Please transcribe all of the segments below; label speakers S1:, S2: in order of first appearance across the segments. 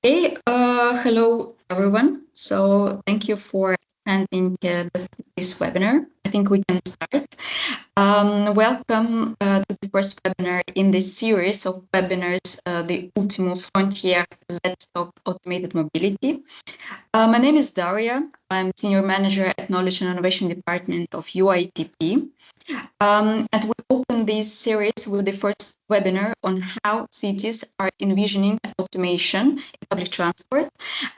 S1: Hey, hello everyone. So thank you for attending this webinar. I think we can start. Welcome to the first webinar in this series of webinars, the ULTIMO Frontier, Let's Talk Automated Mobility. My name is Daria. I'm Senior Manager at Knowledge and Innovation Department of UITP. And we open this series with the first webinar on how cities are envisioning automation in public transport.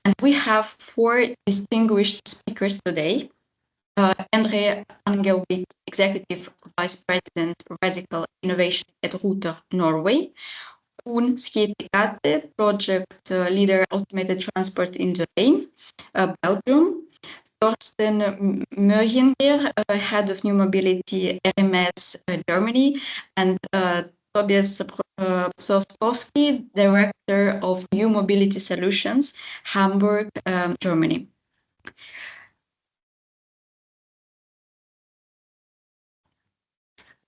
S1: And we have four distinguished speakers today. Endre Angelvik, Executive Vice President, Radical Innovation at Ruter, Norway. Koen Schietikate, Project Leader, Automated Transport in the Lijn, Belgium. Torsten Möginger, Head of New Mobility, RMS Germany, and Tobias Psoskowski, Director of New Mobility Solutions Hamburg, Germany.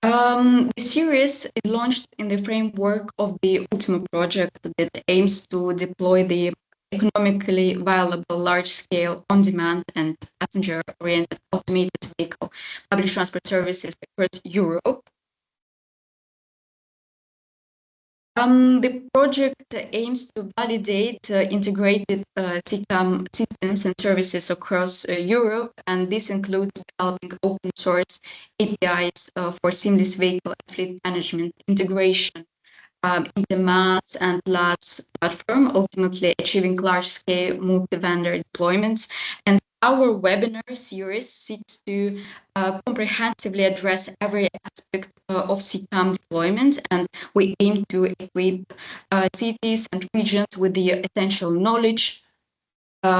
S1: The series is launched in the framework of the ULTIMO project that aims to deploy the economically viable, large-scale, on-demand and passenger-oriented automated vehicle public transport services across Europe. The project aims to validate integrated TCAM systems and services across Europe, and this includes developing open source APIs for seamless vehicle and fleet management integration in the MaaS and LaaS platform, ultimately achieving large-scale multi-vendor deployments. And our webinar series seeks to comprehensively address every aspect of CCAM deployment, and we aim to equip cities and regions with the essential knowledge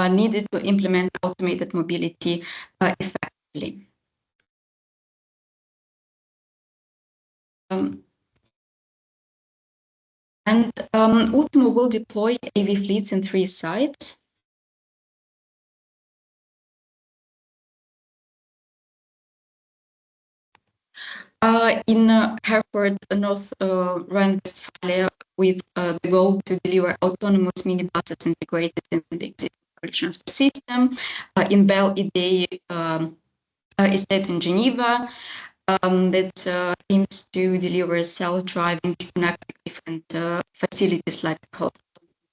S1: needed to implement automated mobility effectively. ULTIMO will deploy AV fleets in 3 sites. In Herford, North Rhine-Westphalia, with the goal to deliver autonomous minibuses integrated in the existing public transport system. In Belle Idée estate in Geneva, that aims to deliver self-driving, connected different facilities like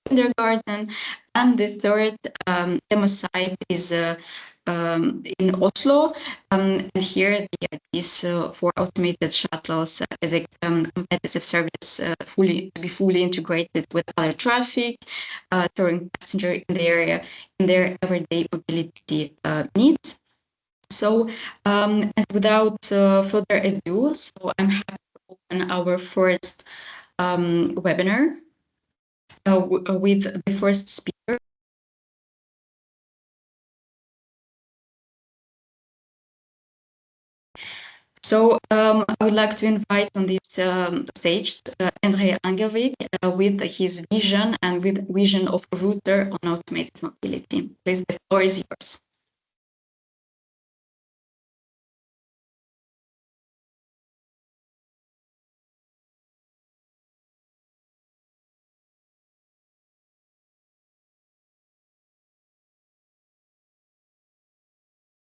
S1: kindergarten. And the third demo site is in Oslo, and here the idea is for automated shuttles as a competitive service to be fully integrated with other traffic, serving passenger in the area in their everyday mobility needs. So, and without further ado, so I'm happy to open our first webinar with the first speaker. So I would like to invite on this stage Endre Angelvik with his vision and with vision of Ruter on automated mobility. Please, the floor is yours.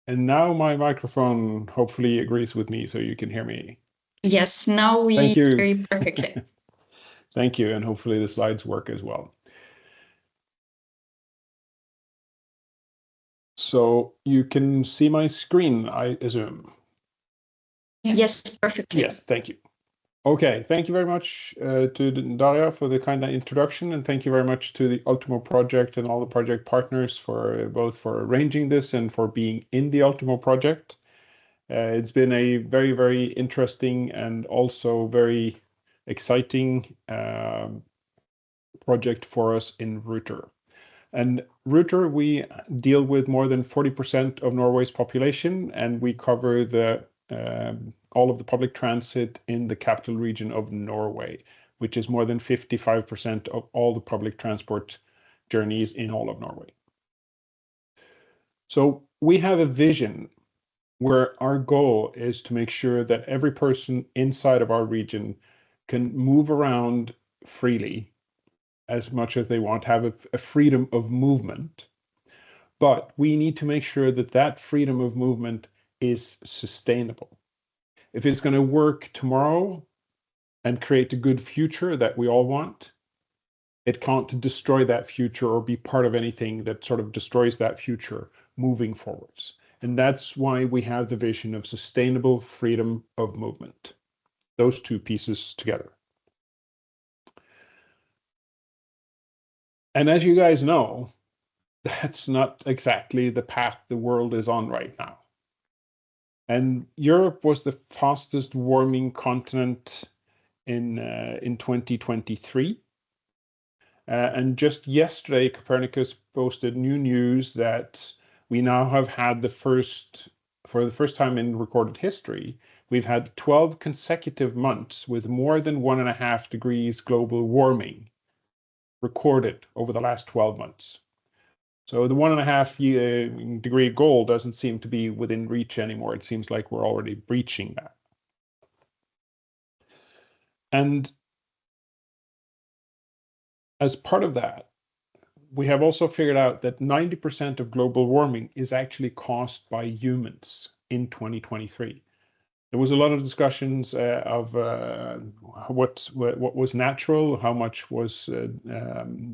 S2: And now my microphone hopefully agrees with me, so you can hear me.
S1: Yes, now we hear you perfectly.
S2: Thank you, and hopefully the slides work as well. So you can see my screen, I assume.
S1: Yes, perfectly.
S2: Yes, thank you. Okay, thank you very much to Daria for the kind introduction, and thank you very much to the ULTIMO project and all the project partners for both for arranging this and for being in the ULTIMO project. It's been a very, very interesting and also very exciting project for us in Ruter. And Ruter, we deal with more than 40% of Norway's population, and we cover the all of the public transit in the capital region of Norway, which is more than 55% of all the public transport journeys in all of Norway. So we have a vision where our goal is to make sure that every person inside of our region can move around freely as much as they want to have a freedom of movement. But we need to make sure that that freedom of movement is sustainable. If it's going to work tomorrow and create a good future that we all want, it can't destroy that future or be part of anything that sort of destroys that future moving forwards. And that's why we have the vision of sustainable freedom of movement. Those two pieces together. And as you guys know, that's not exactly the path the world is on right now. And Europe was the fastest warming continent in 2023. And just yesterday, Copernicus posted new news that we now have had for the first time in recorded history, we've had 12 consecutive months with more than 1.5 degrees global warming recorded over the last 12 months. So the 1.5 degree goal doesn't seem to be within reach anymore. It seems like we're already breaching that. And as part of that, we have also figured out that 90% of global warming is actually caused by humans in 2023. There was a lot of discussions of what was natural, how much was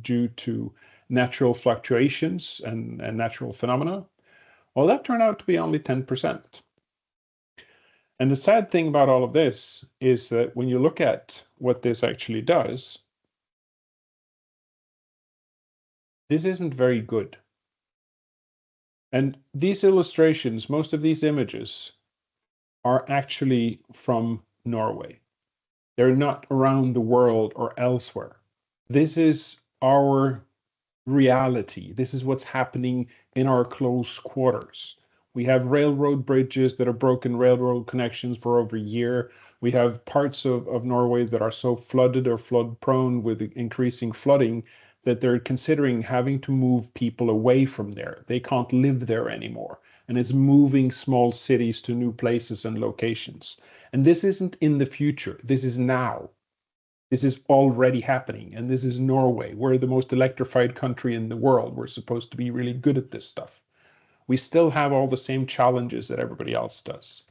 S2: due to natural fluctuations and natural phenomena. Well, that turned out to be only 10%. And the sad thing about all of this is that when you look at what this actually does, this isn't very good. And these illustrations, most of these images, are actually from Norway. They're not around the world or elsewhere. This is our reality. This is what's happening in our close quarters. We have railroad bridges that are broken railroad connections for over a year. We have parts of Norway that are so flooded or flood prone with increasing flooding that they're considering having to move people away from there. They can't live there anymore. And it's moving small cities to new places and locations. And this isn't in the future. This is now. This is already happening. And this is Norway. We're the most electrified country in the world. We're supposed to be really good at this stuff. We still have all the same challenges that everybody else does.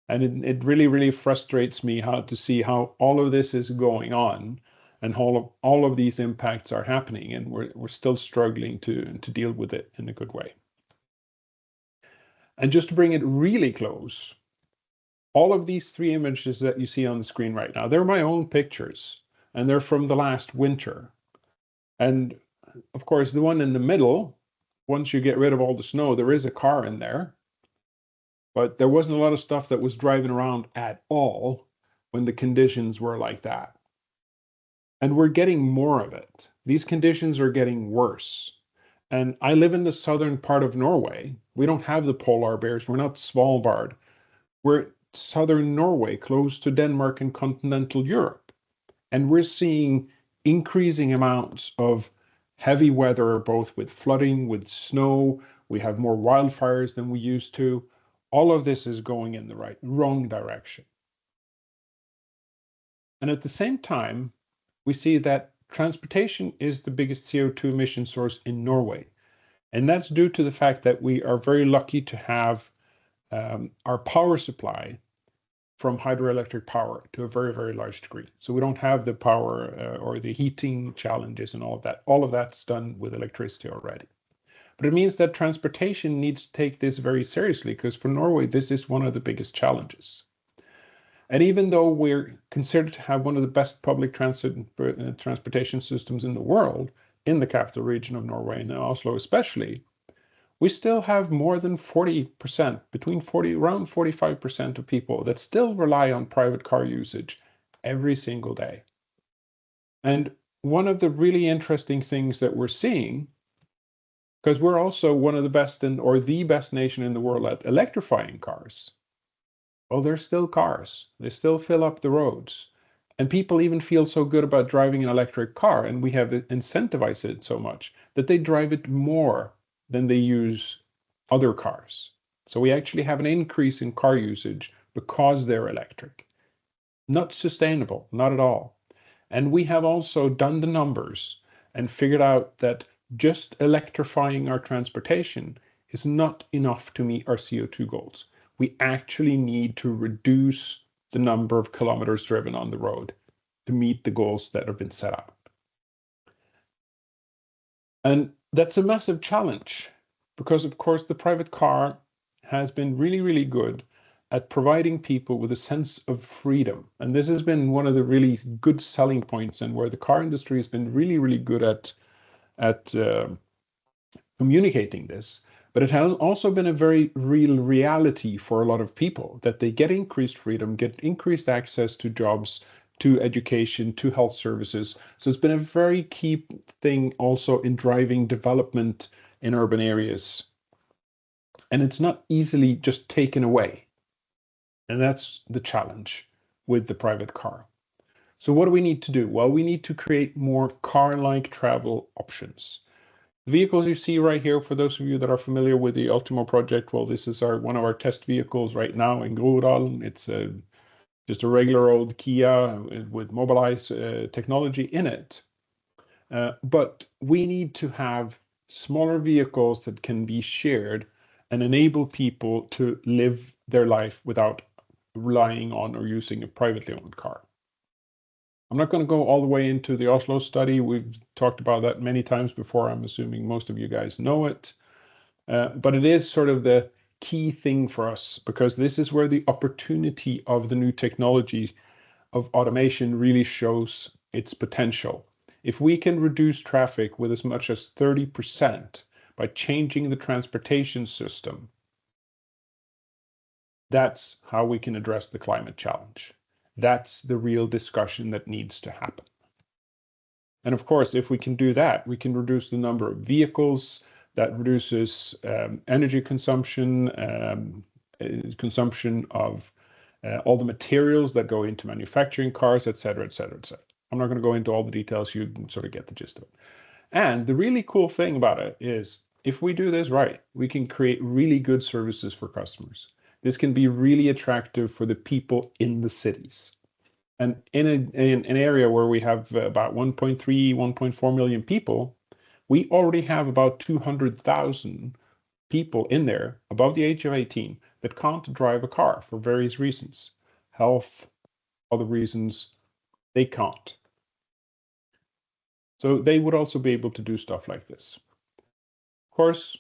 S2: And it really, really frustrates me to see how all of this is going on and all of these impacts are happening, and we're still struggling to deal with it in a good way. And just to bring it really close, all of these 3 images that you see on the screen right now, they're my own pictures, and they're from the last winter. And of course, the one in the middle, once you get rid of all the snow, there is a car in there. But there wasn't a lot of stuff that was driving around at all when the conditions were like that. And we're getting more of it. These conditions are getting worse. And I live in the southern part of Norway. We don't have the polar bears. We're not Svalbard. We're southern Norway, close to Denmark and continental Europe. And we're seeing increasing amounts of heavy weather, both with flooding, with snow. We have more wildfires than we used to. All of this is going in the wrong direction. And at the same time, we see that transportation is the biggest CO2 emission source in Norway. And that's due to the fact that we are very lucky to have our power supply from hydroelectric power to a very, very large degree. So we don't have the power or the heating challenges and all of that. All of that's done with electricity already. But it means that transportation needs to take this very seriously, because for Norway, this is one of the biggest challenges. And even though we're considered to have one of the best public transportation systems in the world, in the capital region of Norway and Oslo especially, we still have more than 40%, around 45% of people that still rely on private car usage every single day. And one of the really interesting things that we're seeing, because we're also one of the best or the best nation in the world at electrifying cars. Well, they're still cars. They still fill up the roads. And people even feel so good about driving an electric car, and we have incentivized it so much that they drive it more than they use other cars. So we actually have an increase in car usage because they're electric. Not sustainable, not at all. And we have also done the numbers and figured out that just electrifying our transportation is not enough to meet our CO2 goals. We actually need to reduce the number of kilometers driven on the road to meet the goals that have been set out. And that's a massive challenge because, of course, the private car has been really, really good at providing people with a sense of freedom. And this has been one of the really good selling points, and where the car industry has been really, really good at communicating this. But it has also been a very real reality for a lot of people that they get increased freedom, get increased access to jobs, to education, to health services. So it's been a very key thing also in driving development in urban areas. And it's not easily just taken away. And that's the challenge with the private car. So what do we need to do? Well, we need to create more car-like travel options. The vehicles you see right here, for those of you that are familiar with the ULTIMO project, well, this is one of our test vehicles right now in Ruter. It's just a regular old Kia with Mobility technology in it. But we need to have smaller vehicles that can be shared and enable people to live their life without relying on or using a privately owned car. I'm not going to go all the way into the Oslo study. We've talked about that many times before. I'm assuming most of you guys know it. But it is sort of the key thing for us, because this is where the opportunity of the new technology of automation really shows its potential. If we can reduce traffic with as much as 30% by changing the transportation system, that's how we can address the climate challenge. That's the real discussion that needs to happen. And of course, if we can do that, we can reduce the number of vehicles. That reduces energy consumption, consumption of all the materials that go into manufacturing cars, et cetera, et cetera, et cetera. I'm not going to go into all the details. You can sort of get the gist of it. And the really cool thing about it is, if we do this right, we can create really good services for customers. This can be really attractive for the people in the cities. And in an area where we have about 1.3, 1.4 million people, we already have about 200,000 people in there above the age of 18 that can't drive a car for various reasons. Health, other reasons, they can't. So they would also be able to do stuff like this. Of course,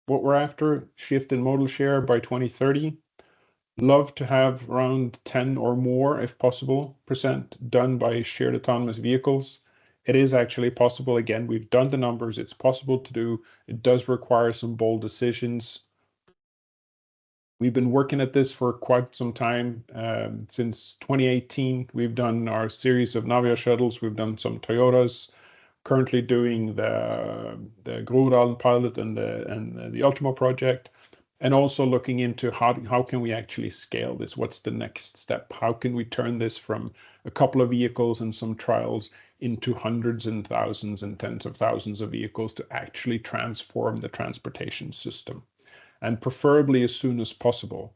S2: what we're after, shift in modal share by 2030. Love to have around 10 or more, if possible, % done by shared autonomous vehicles. It is actually possible. Again, we've done the numbers. It's possible to do. It does require some bold decisions. We've been working at this for quite some time. Since 2018, we've done our series of Navia shuttles. We've done some Toyotas. Currently doing the Groruddalen pilot and the ULTIMO project. And also looking into how can we actually scale this? What's the next step? How can we turn this from a couple of vehicles and some trials into hundreds and thousands and tens of thousands of vehicles to actually transform the transportation system? And preferably as soon as possible,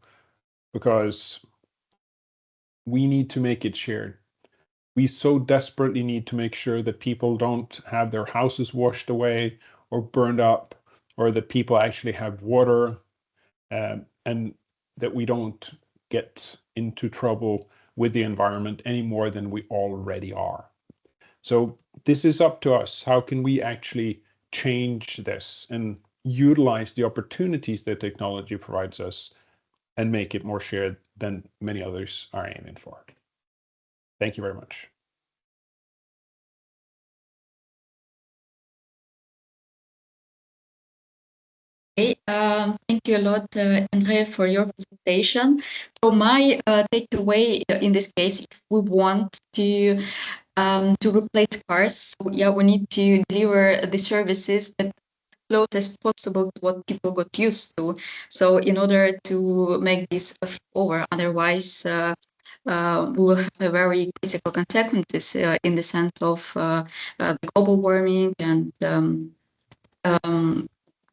S2: because we need to make it shared. We so desperately need to make sure that people don't have their houses washed away or burned up, or that people actually have water, and that we don't get into trouble with the environment any more than we already are. So this is up to us. How can we actually change this and utilize the opportunities that technology provides us and make it more shared than many others are aiming for? Thank you very much.
S1: Okay, thank you a lot, Andrea, for your presentation. So my takeaway in this case, if we want to replace cars, so yeah, we need to deliver the services that close as possible to what people got used to. So in order to make this over, otherwise we will have a very critical consequences in the sense of global warming and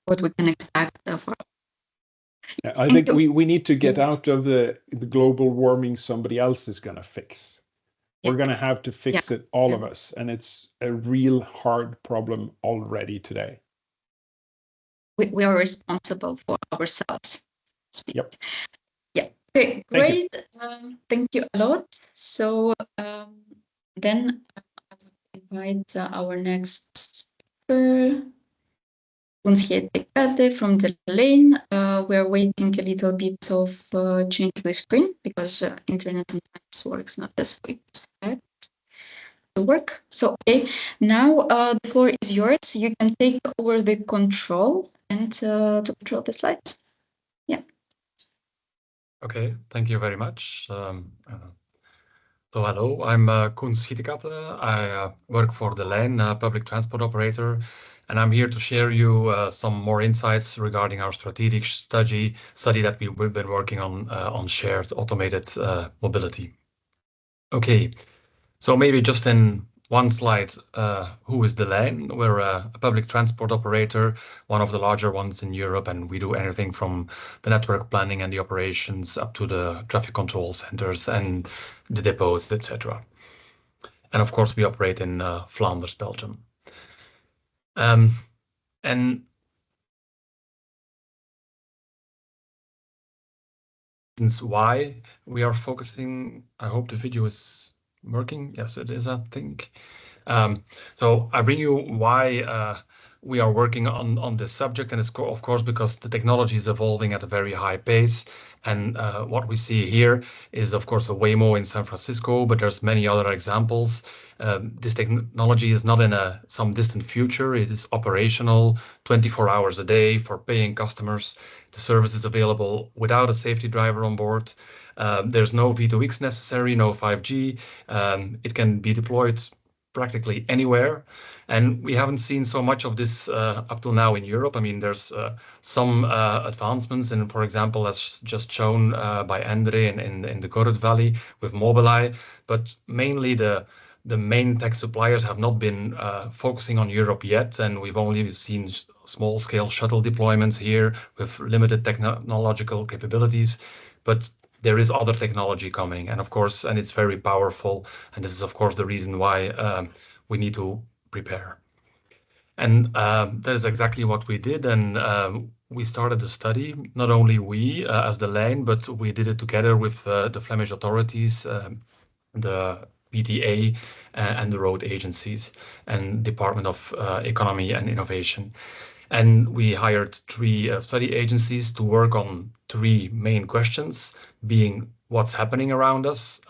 S1: what we can expect for.
S2: I think we need to get out of the global warming somebody else is going to fix. we're going to have to fix it, all of
S1: Yeah.
S2: us. And it's a real hard problem already today.
S1: We are responsible for ourselves.
S2: Yep.
S1: Yeah. Okay,
S2: Thank you.
S1: great. Thank you a lot. So then I will invite our next speaker, from the Lijn. We're waiting a little bit of change the screen because internet sometimes works not as we expect to work. So okay, now the floor is yours. You can take over the control and to control the slides. Yeah.
S3: Okay, thank you very much. So hello, I'm Koen Schietekate. I work for the Lijn, public transport operator, and I'm here to share you some more insights regarding our strategic study that we've been working on shared automated mobility. Okay, so maybe just in one slide, who is the Lijn? We're a public transport operator, one of the larger ones in Europe, and we do everything from the network planning and the operations up to the traffic control centers and the depots, etc. And of course, we operate in Flanders, Belgium. And since why we are focusing, I hope the video is working. Yes, it is, I think. So I bring you why we are working on this subject, and it's of course because the technology is evolving at a very high pace. And what we see here is, of course, a Waymo in San Francisco, but there's many other examples. This technology is not in some distant future. It is operational 24 hours a day for paying customers. The service is available without a safety driver on board. There's no V2X necessary, no 5G. It can be deployed practically anywhere. And we haven't seen so much of this up till now in Europe. I mean, there's some advancements, and for example, as just shown by Andre in the Gorod Valley with Mobileye, but mainly the main tech suppliers have not been focusing on Europe yet, and we've only seen small-scale shuttle deployments here with limited technological capabilities. But there is other technology coming, and of course, and it's very powerful. And this is, of course, the reason why we need to prepare. And that is exactly what we did. And we started the study, not only we as the Lijn, but we did it together with the Flemish authorities, the PTA, and the road agencies and Department of Economy and Innovation. And we hired 3 study agencies to work on 3 main questions, being what's happening around us,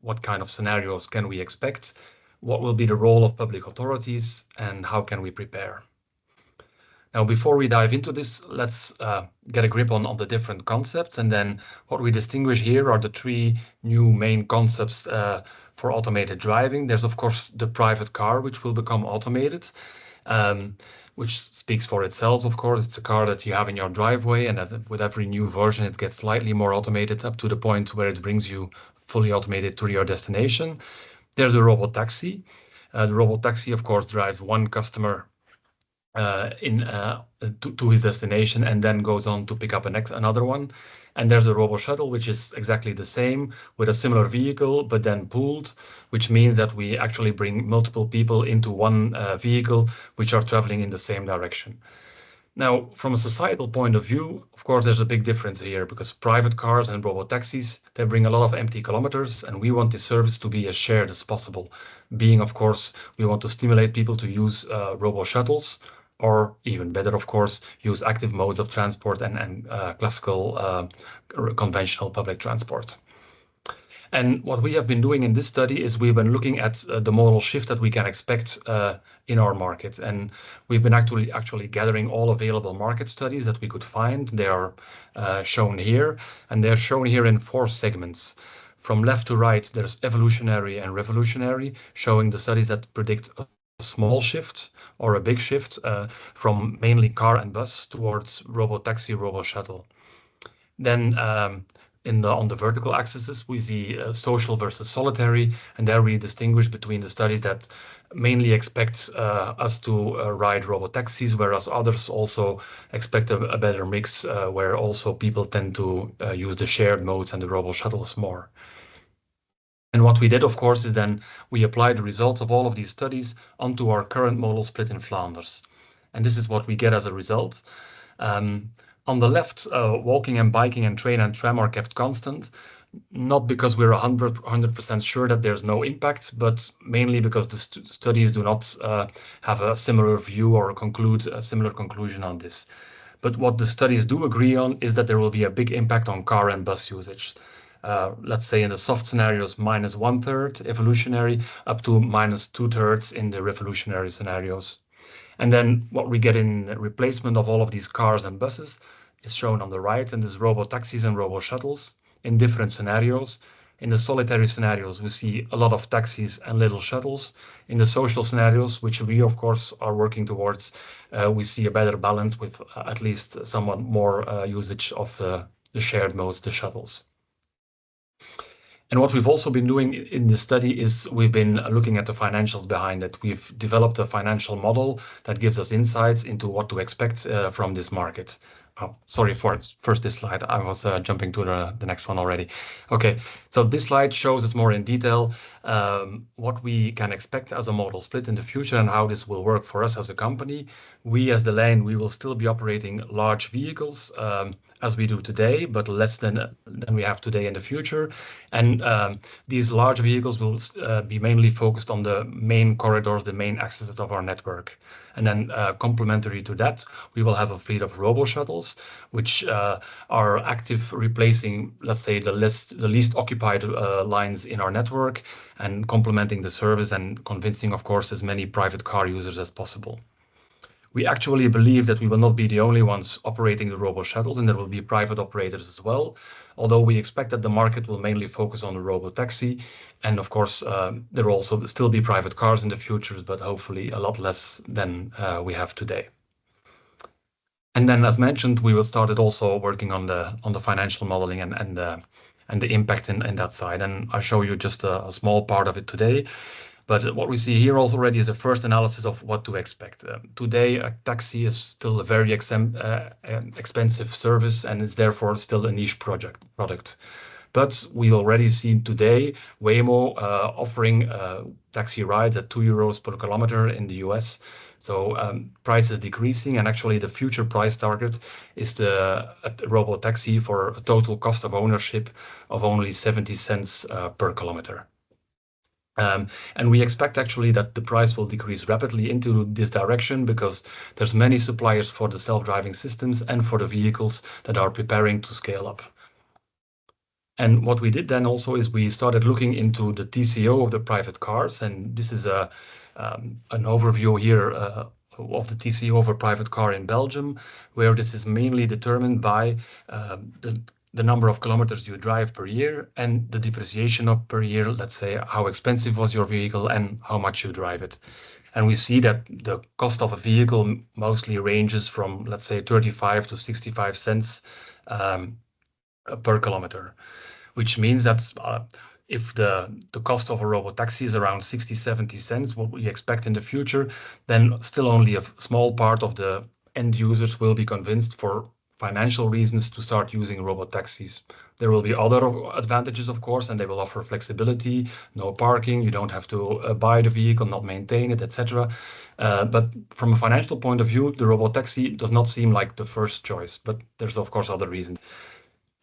S3: what kind of scenarios can we expect, what will be the role of public authorities, and how can we prepare. Now, before we dive into this, let's get a grip on the different concepts. And then what we distinguish here are the 3 new main concepts for automated driving. There's, of course, the private car, which will become automated. Which speaks for itself, of course. It's a car that you have in your driveway, and that with every new version, it gets slightly more automated up to the point where it brings you fully automated to your destination. There's a robotaxi. The robotaxi, of course, drives one customer to his destination and then goes on to pick up another one. And there's a robo shuttle, which is exactly the same with a similar vehicle, but then pooled, which means that we actually bring multiple people into one vehicle, which are traveling in the same direction. Now, from a societal point of view, of course, there's a big difference here because private cars and robotaxis, they bring a lot of empty kilometers, and we want this service to be as shared as possible. Being, of course, we want to stimulate people to use robo shuttles, or even better, of course, use active modes of transport and classical conventional public transport. And what we have been doing in this study is we've been looking at the modal shift that we can expect in our market. And we've been actually gathering all available market studies that we could find. They are shown here, and they're shown here in 4 segments. From left to right, there's evolutionary and revolutionary, showing the studies that predict a small shift or a big shift from mainly car and bus towards robotaxi, robo shuttle. Then on the vertical axes, we see social versus solitary, and there we distinguish between the studies that mainly expect us to ride robotaxis, whereas others also expect a better mix, where also people tend to use the shared modes and the robo shuttles more. And what we did, of course, is then we applied the results of all of these studies onto our current model split in Flanders. And this is what we get as a result. On the left, walking and biking and train and tram are kept constant, not because we're 100% sure that there's no impact, but mainly because the studies do not have a similar view or conclude a similar conclusion on this. But what the studies do agree on is that there will be a big impact on car and bus usage. Let's say in the soft scenarios, minus 1/3 evolutionary, up to minus 2/3 in the revolutionary scenarios. And then what we get in replacement of all of these cars and buses is shown on the right, and this robo-taxis and robo-shuttles in different scenarios. In the solitary scenarios, we see a lot of taxis and little shuttles. In the social scenarios, which we, of course, are working towards, we see a better balance with at least somewhat more usage of the shared modes, the shuttles. And what we've also been doing in the study is we've been looking at the financials behind it. We've developed a financial model that gives us insights into what to expect from this market. Oh, sorry for first this slide. I was jumping to the next one already. Okay, so this slide shows us more in detail what we can expect as a model split in the future and how this will work for us as a company. We as the Lijn, we will still be operating large vehicles as we do today, but less than we have today in the future. And these large vehicles will be mainly focused on the main corridors, the main accesses of our network. And then complementary to that, we will have a fleet of robo-shuttles, which are active replacing, let's say, the least occupied lines in our network and complementing the service and convincing, of course, as many private car users as possible. We actually believe that we will not be the only ones operating the robo-shuttles, and there will be private operators as well, although we expect that the market will mainly focus on the robo-taxi. And of course, there will also still be private cars in the future, but hopefully a lot less than we have today. And then, as mentioned, we will start also working on the financial modeling and the impact in that side. And I'll show you just a small part of it today. But what we see here already is a first analysis of what to expect. Today, a taxi is still a very expensive service and is therefore still a niche product. But we already seen today Waymo offering taxi rides at €2 per kilometer in the US. So price is decreasing, and actually the future price target is the robo-taxi for a total cost of ownership of only 70 cents per kilometer. And we expect actually that the price will decrease rapidly into this direction because there's many suppliers for the self-driving systems and for the vehicles that are preparing to scale up. And what we did then also is we started looking into the TCO of the private cars, and this is an overview here of the TCO of a private car in Belgium, where this is mainly determined by the number of kilometers you drive per year and the depreciation of per year, let's say how expensive was your vehicle and how much you drive it. And we see that the cost of a vehicle mostly ranges from, let's say, 35 to 65 cents per kilometer, which means that if the cost of a robo-taxi is around 60, 70 cents, what we expect in the future, then still only a small part of the end users will be convinced for financial reasons to start using robo-taxis. There will be other advantages, of course, and they will offer flexibility, no parking, you don't have to buy the vehicle, not maintain it, etc. But from a financial point of view, the robo-taxi does not seem like the first choice, but there's, of course, other reasons.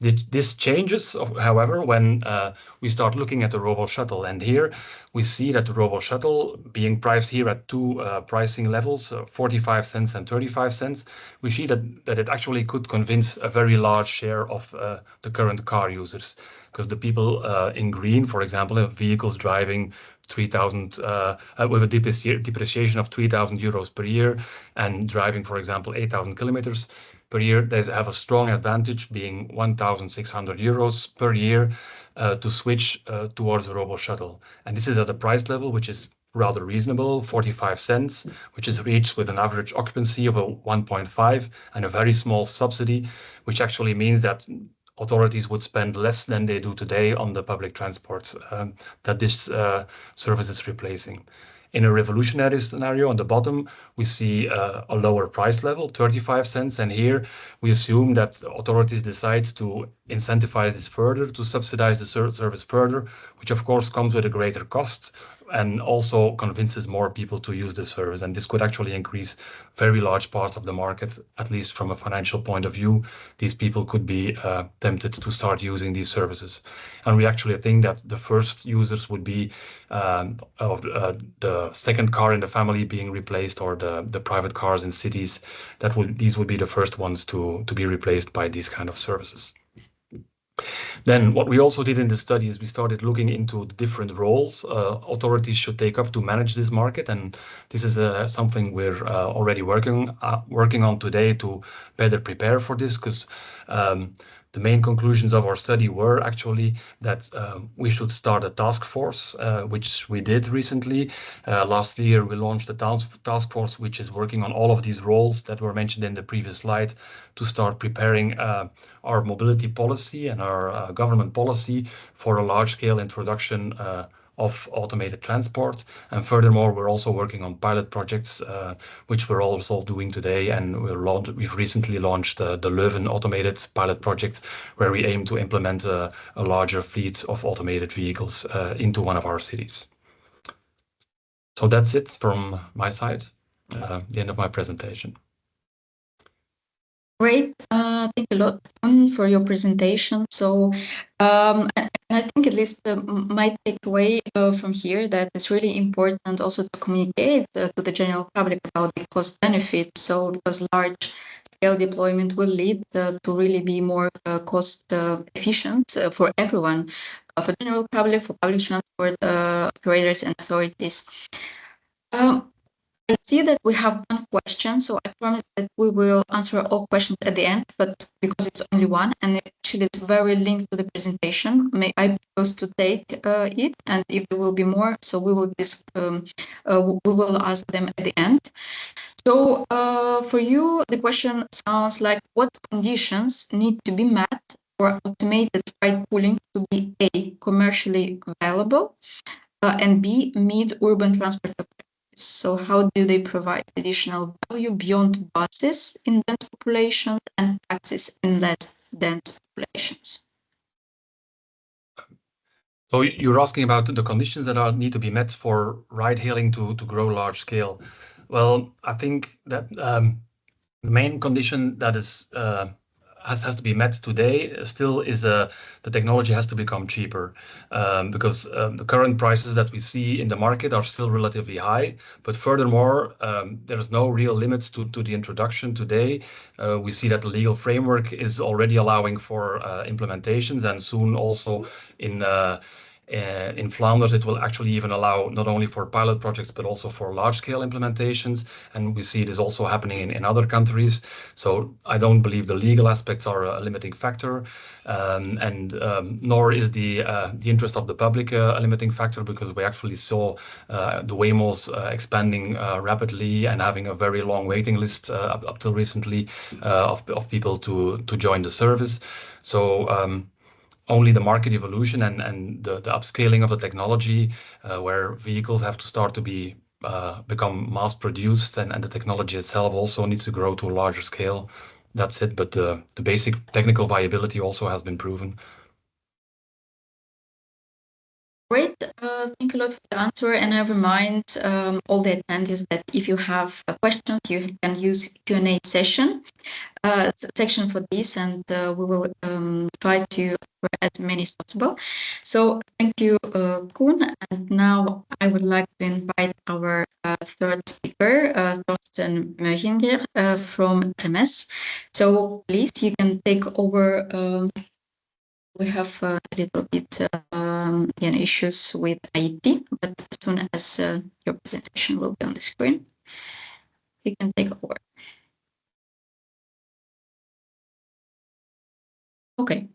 S3: This changes, however, when we start looking at the robo-shuttle. And here we see that the robo-shuttle being priced here at two pricing levels, 45 cents and 35 cents, we see that it actually could convince a very large share of the current car users. Because the people in green, for example, have vehicles driving 3,000 with a depreciation of €3,000 per year and driving, for example, 8,000 kilometers per year, they have a strong advantage being €1,600 per year to switch towards a robo-shuttle. And this is at a price level which is rather reasonable, 45 cents, which is reached with an average occupancy of a 1.5 and a very small subsidy, which actually means that authorities would spend less than they do today on the public transport that this service is replacing. In a revolutionary scenario, on the bottom, we see a lower price level, 35 cents. And here we assume that authorities decide to incentivize this further, to subsidize the service further, which of course comes with a greater cost and also convinces more people to use the service. And this could actually increase very large part of the market, at least from a financial point of view. These people could be tempted to start using these services. And we actually think that the first users would be the second car in the family being replaced, or the private cars in cities. These would be the first ones to be replaced by these kind of services. Then what we also did in the study is we started looking into the different roles authorities should take up to manage this market. And this is something we're already working on today to better prepare for this, because the main conclusions of our study were actually that we should start a task force, which we did recently. Last year, we launched a task force which is working on all of these roles that were mentioned in the previous slide to start preparing our mobility policy and our government policy for a large-scale introduction of automated transport. And furthermore, we're also working on pilot projects, which we're also doing today. And we've recently launched the Leuven automated pilot project, where we aim to implement a larger fleet of automated vehicles into one of our cities. So that's it from my side, the end of my presentation.
S1: Great. Thank you a lot for your presentation. So, and I think at least my takeaway from here that it's really important also to communicate to the general public about the cost benefits. So, because large scale deployment will lead to really be more cost efficient for everyone, for general public, for public transport operators and authorities. I see that we have one question, so I promise that we will answer all questions at the end, but because it's only one and actually it's very linked to the presentation, may I propose to take it, and if there will be more, so we will ask them at the end. So for you, the question sounds like, what conditions need to be met for automated ride pooling to be A, commercially viable, and B, meet urban transport objectives? So how do they provide additional value beyond buses in dense populations and taxis in less dense populations?
S3: So you're asking about the conditions that need to be met for ride-hailing to grow large scale. Well, I think that the main condition that is has to be met today still is the technology has to become cheaper, because the current prices that we see in the market are still relatively high. But furthermore, there's no real limits to the introduction today. We see that the legal framework is already allowing for implementations, and soon also in Flanders, it will actually even allow not only for pilot projects, but also for large-scale implementations. And we see this also happening in other countries. So I don't believe the legal aspects are a limiting factor, nor is the interest of the public a limiting factor, because we actually saw the Waymos expanding rapidly and having a very long waiting list up till recently of people to join the service. So only the market evolution and the upscaling of the technology, where vehicles have to start to become mass produced, and the technology itself also needs to grow to a larger scale. That's it. But the basic technical viability also has been proven.
S1: Great. Thank you a lot for the answer. And I remind all the attendees that if you have questions, you can use Q&A section for this, and we will try to cover as many as possible. So thank you, Koen. And now I would like to invite our third speaker, Thorsten Möchinger from MS. So please, you can take over. We have a little bit issues with IT, but as soon as your presentation will be on the screen, you can take over. Okay.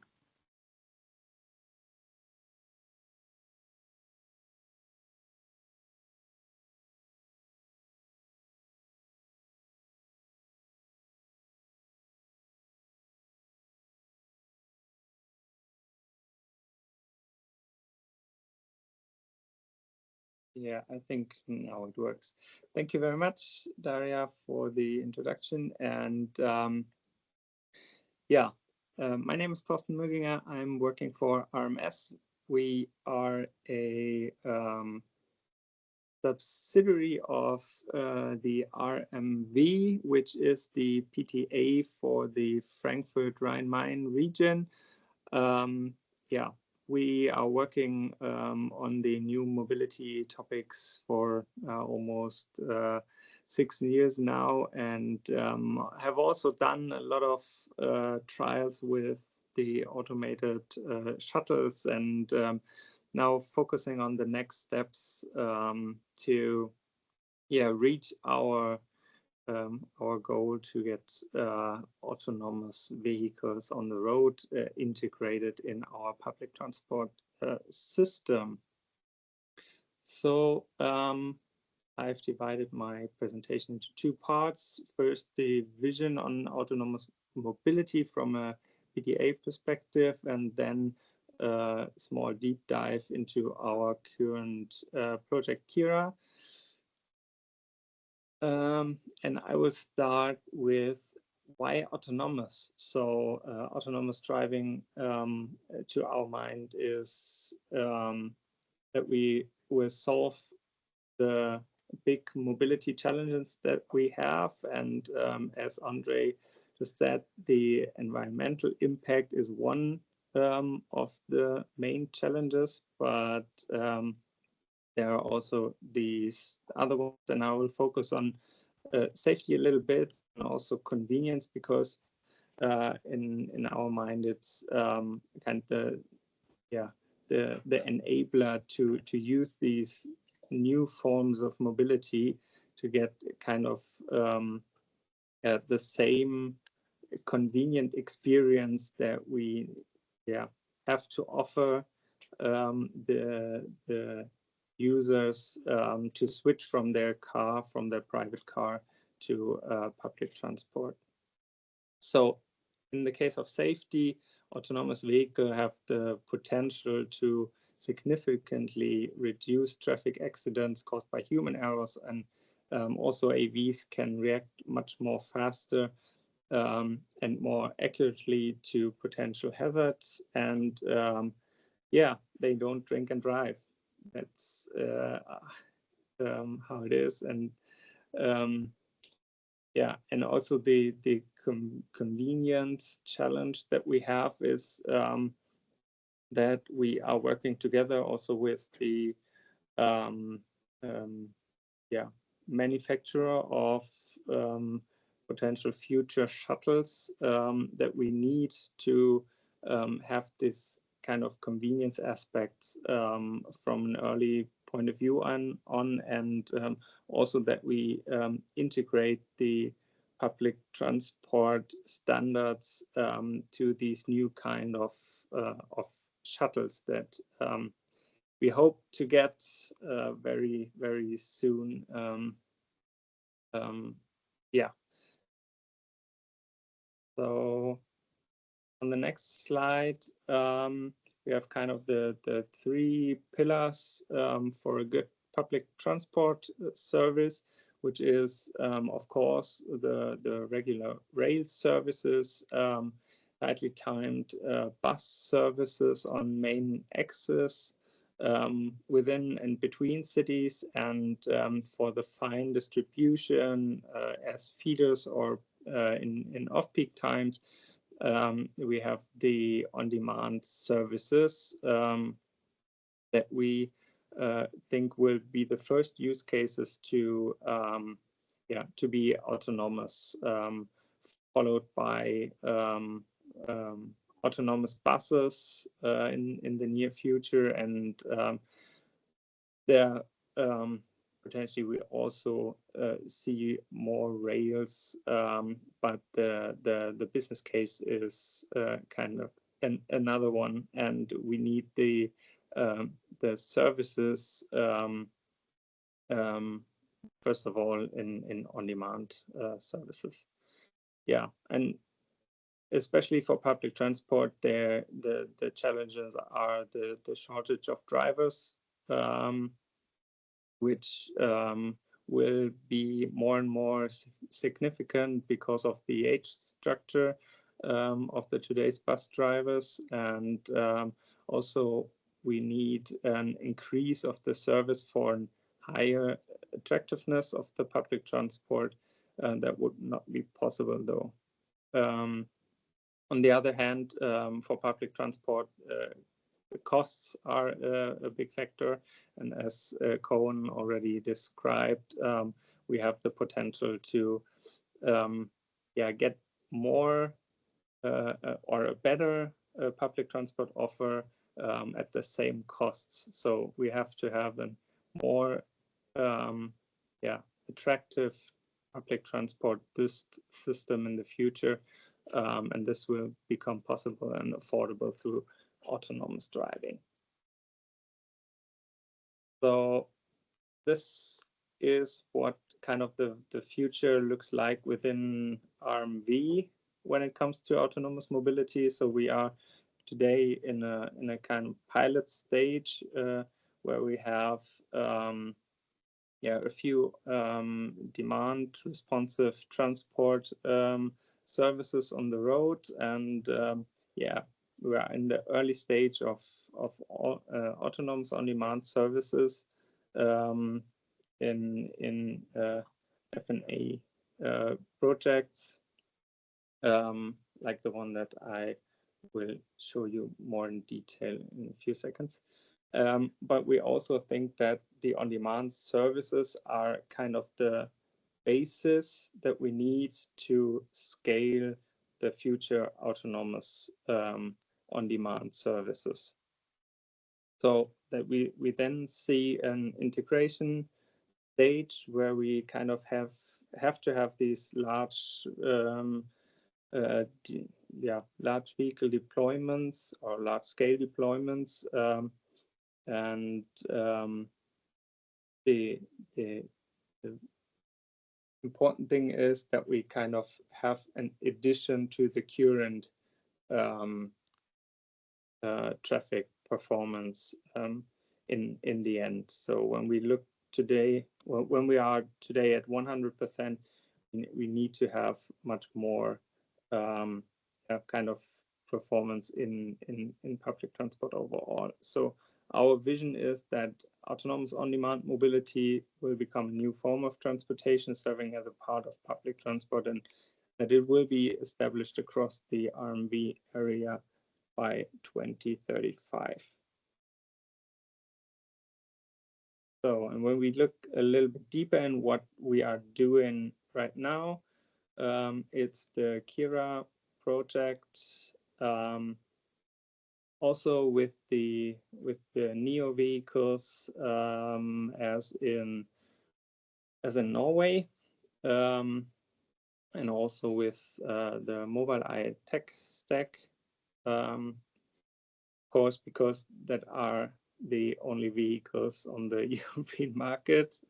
S4: Yeah, I think now it works. Thank you very much, Daria, for the introduction. And yeah, my name is Thorsten Möginger. I'm working for RMS. We are a subsidiary of the RMV, which is the PTA for the Frankfurt Rhine-Main region. Yeah, we are working on the new mobility topics for almost 6 years now, and have also done a lot of trials with the automated shuttles, and now focusing on the next steps to reach our goal to get autonomous vehicles on the road integrated in our public transport system. So I've divided my presentation into 2 parts. First, the vision on autonomous mobility from a PTA perspective, and then a small deep dive into our current project Kira. And I will start with why autonomous. So autonomous driving, to our mind, is that we will solve the big mobility challenges that we have. And as Andre just said, the environmental impact is one of the main challenges, but there are also these other ones, and I will focus on safety a little bit, and also convenience, because in our mind it's kind of the enabler to use these new forms of mobility to get kind of the same convenient experience that we have to offer the users to switch from their private car to public transport. So in the case of safety, autonomous vehicles have the potential to significantly reduce traffic accidents caused by human errors, and also AVs can react much more faster and more accurately to potential hazards, and they don't drink and drive. That's how it is. And and also the convenience challenge that we have is that we are working together also with the manufacturer of potential future shuttles that we need to have this kind of convenience aspects from an early point of view on, and also that we integrate the public transport standards to these new kind of shuttles that we hope to get very, very soon. So on the next slide, we have kind of the 3 pillars for a good public transport service, which is, of course, the regular rail services, tightly timed bus services on main axis within and between cities, and for the fine distribution as feeders or in off-peak times, we have the on-demand services that we think will be the first use cases to be autonomous, followed by autonomous buses in the near future, and there potentially we also see more rails, but the business case is kind of another one, and we need the services first of all in on-demand services. And especially for public transport, the challenges are the shortage of drivers, which will be more and more significant because of the age structure of the today's bus drivers, and also we need an increase of the service for higher attractiveness of the public transport. That would not be possible though. On the other hand, for public transport, the costs are a big factor, and as Cohen already described, we have the potential to get more or a better public transport offer at the same costs. So we have to have a more attractive public transport system in the future, and this will become possible and affordable through autonomous driving. So this is what kind of the future looks like within RMV when it comes to autonomous mobility. So we are today in a kind of pilot stage where we have a few demand responsive transport services on the road, and we are in the early stage of autonomous on-demand services in F&A projects like the one that I will show you more in detail in a few seconds. But we also think that the on-demand services are kind of the basis that we need to scale the future autonomous on-demand services. So that we then see an integration stage where we kind of have to have these large large vehicle deployments or large scale deployments, and the important thing is that we kind of have an addition to the current traffic performance in the end. So when we look today, when we are today at 100%, we need to have much more kind of performance in public transport overall. So our vision is that autonomous on-demand mobility will become a new form of transportation serving as a part of public transport, and that it will be established across the RMV area by 2035. So, and when we look a little bit deeper in what we are doing right now, it's the Kira project, also with the Neo vehicles, as in Norway, and also with the Mobileye tech stack, of course, because that are the only vehicles on the European market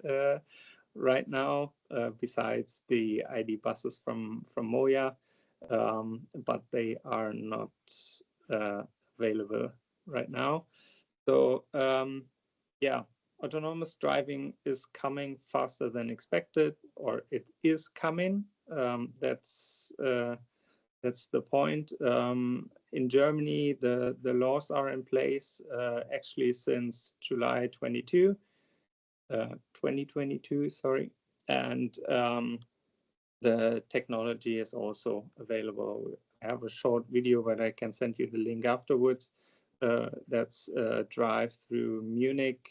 S4: right now, besides the ID buses from Moya, but they are not available right now. So autonomous driving is coming faster than expected, or it is coming. That's the point. In Germany, the laws are in place actually since July 2022, sorry, and the technology is also available. I have a short video, but I can send you the link afterwards. That's a drive through Munich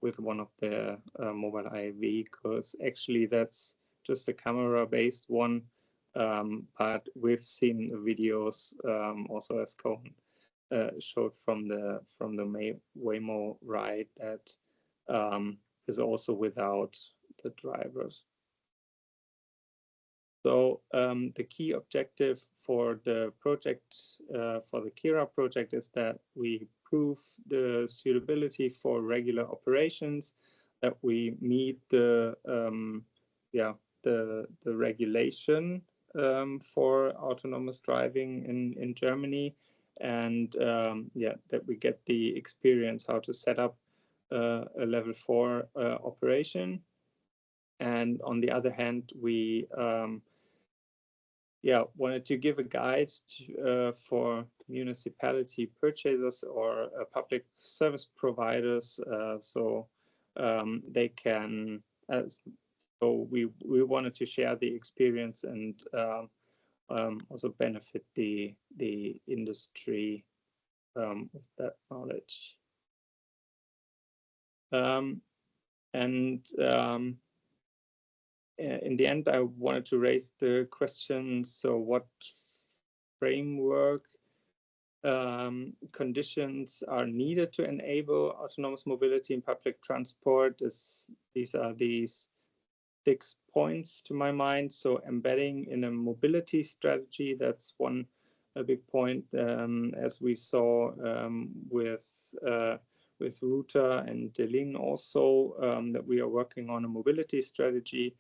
S4: with one of the Mobileye vehicles. Actually, that's just a camera-based one, but we've seen the videos also, as Cohen showed from the Waymo ride, that is also without the drivers. So the key objective for the project, for the Kira project, is that we prove the suitability for regular operations, that we meet the regulation for autonomous driving in Germany, and that we get the experience how to set up a level 4 operation. And on the other hand, we wanted to give a guide for municipality purchasers or public service providers, so they can. So we wanted to share the experience and also benefit the industry with that knowledge. In the end, I wanted to raise the question, so what framework conditions are needed to enable autonomous mobility in public transport? These are these 6 points to my mind. So embedding in a mobility strategy, that's a big point, as we saw with Ruter and Lijn also, that we are working on a mobility strategy.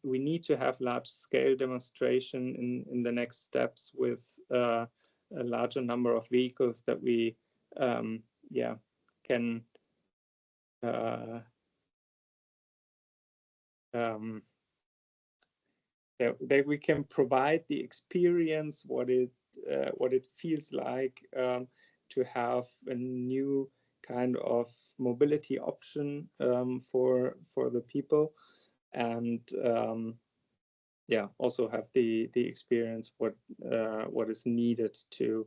S4: We need to have large-scale demonstration in the next steps with a larger number of vehicles that we can that we can provide the experience, what it feels like to have a new kind of mobility option for the people, and also have the experience what is needed to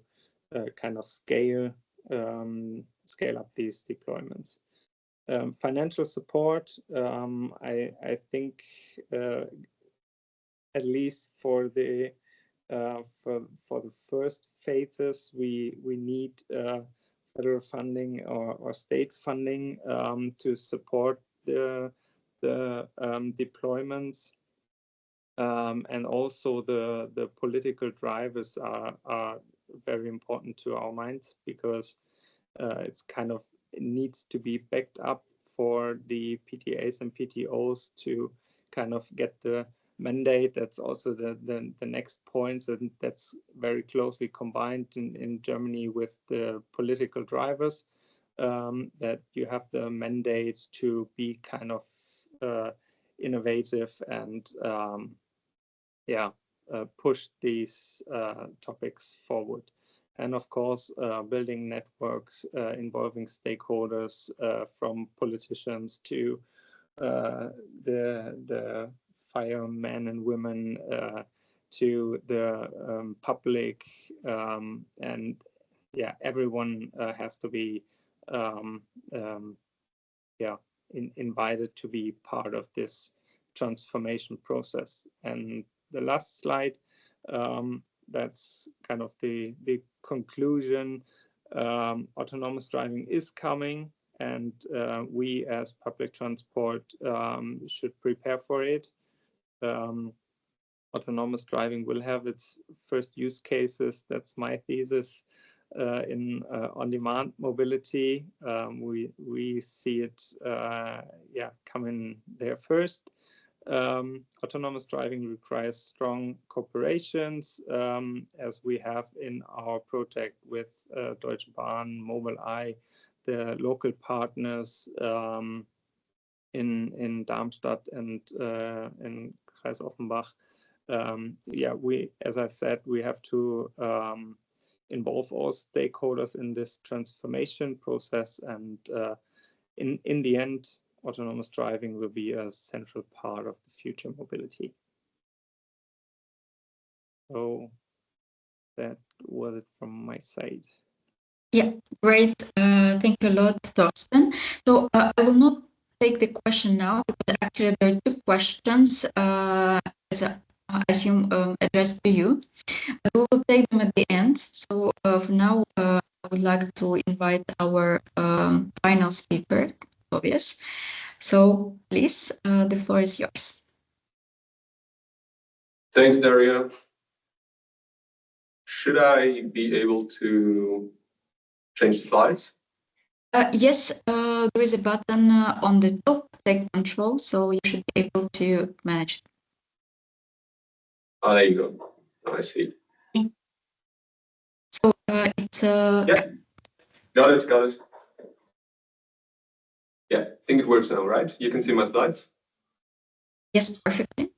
S4: kind of scale up these deployments. Financial support, I think at least for the first phases, we need federal funding or state funding to support the deployments, and also the political drivers are very important to our minds, because it's kind of, it needs to be backed up for the PTAs and PTOs to kind of get the mandate. That's also the next point, and that's very closely combined in Germany with the political drivers, that you have the mandate to be kind of innovative and push these topics forward. And of course, building networks involving stakeholders, from politicians to the firemen and women, to the public, and everyone has to be invited to be part of this transformation process. And the last slide, that's kind of the conclusion. Autonomous driving is coming, and we as public transport should prepare for it. Autonomous driving will have its first use cases. That's my thesis in on-demand mobility. We see it coming there first. Autonomous driving requires strong cooperations, as we have in our project with Deutsche Bahn, Mobileye, the local partners in Darmstadt and in Kreis Offenbach. As I said, we have to involve all stakeholders in this transformation process, and in the end, autonomous driving will be a central part of the future mobility. So that was it from my side.
S1: Yeah, great. Thank you a lot, Thorsten. So I will not take the question now, because actually there are 2 questions, as I assume, addressed to you. But we will take them at the end. So for now, I would like to invite our final speaker, Tobias. So please, the floor is yours.
S5: Thanks, Daria. Should I be able to change slides?
S1: Yes, there is a button on the top, take control, so you should be able to manage it.
S5: There you go. I see.
S1: So it's
S5: yeah, got it. Yeah, I think it works now, right? You can see my slides.
S1: Yes, perfectly.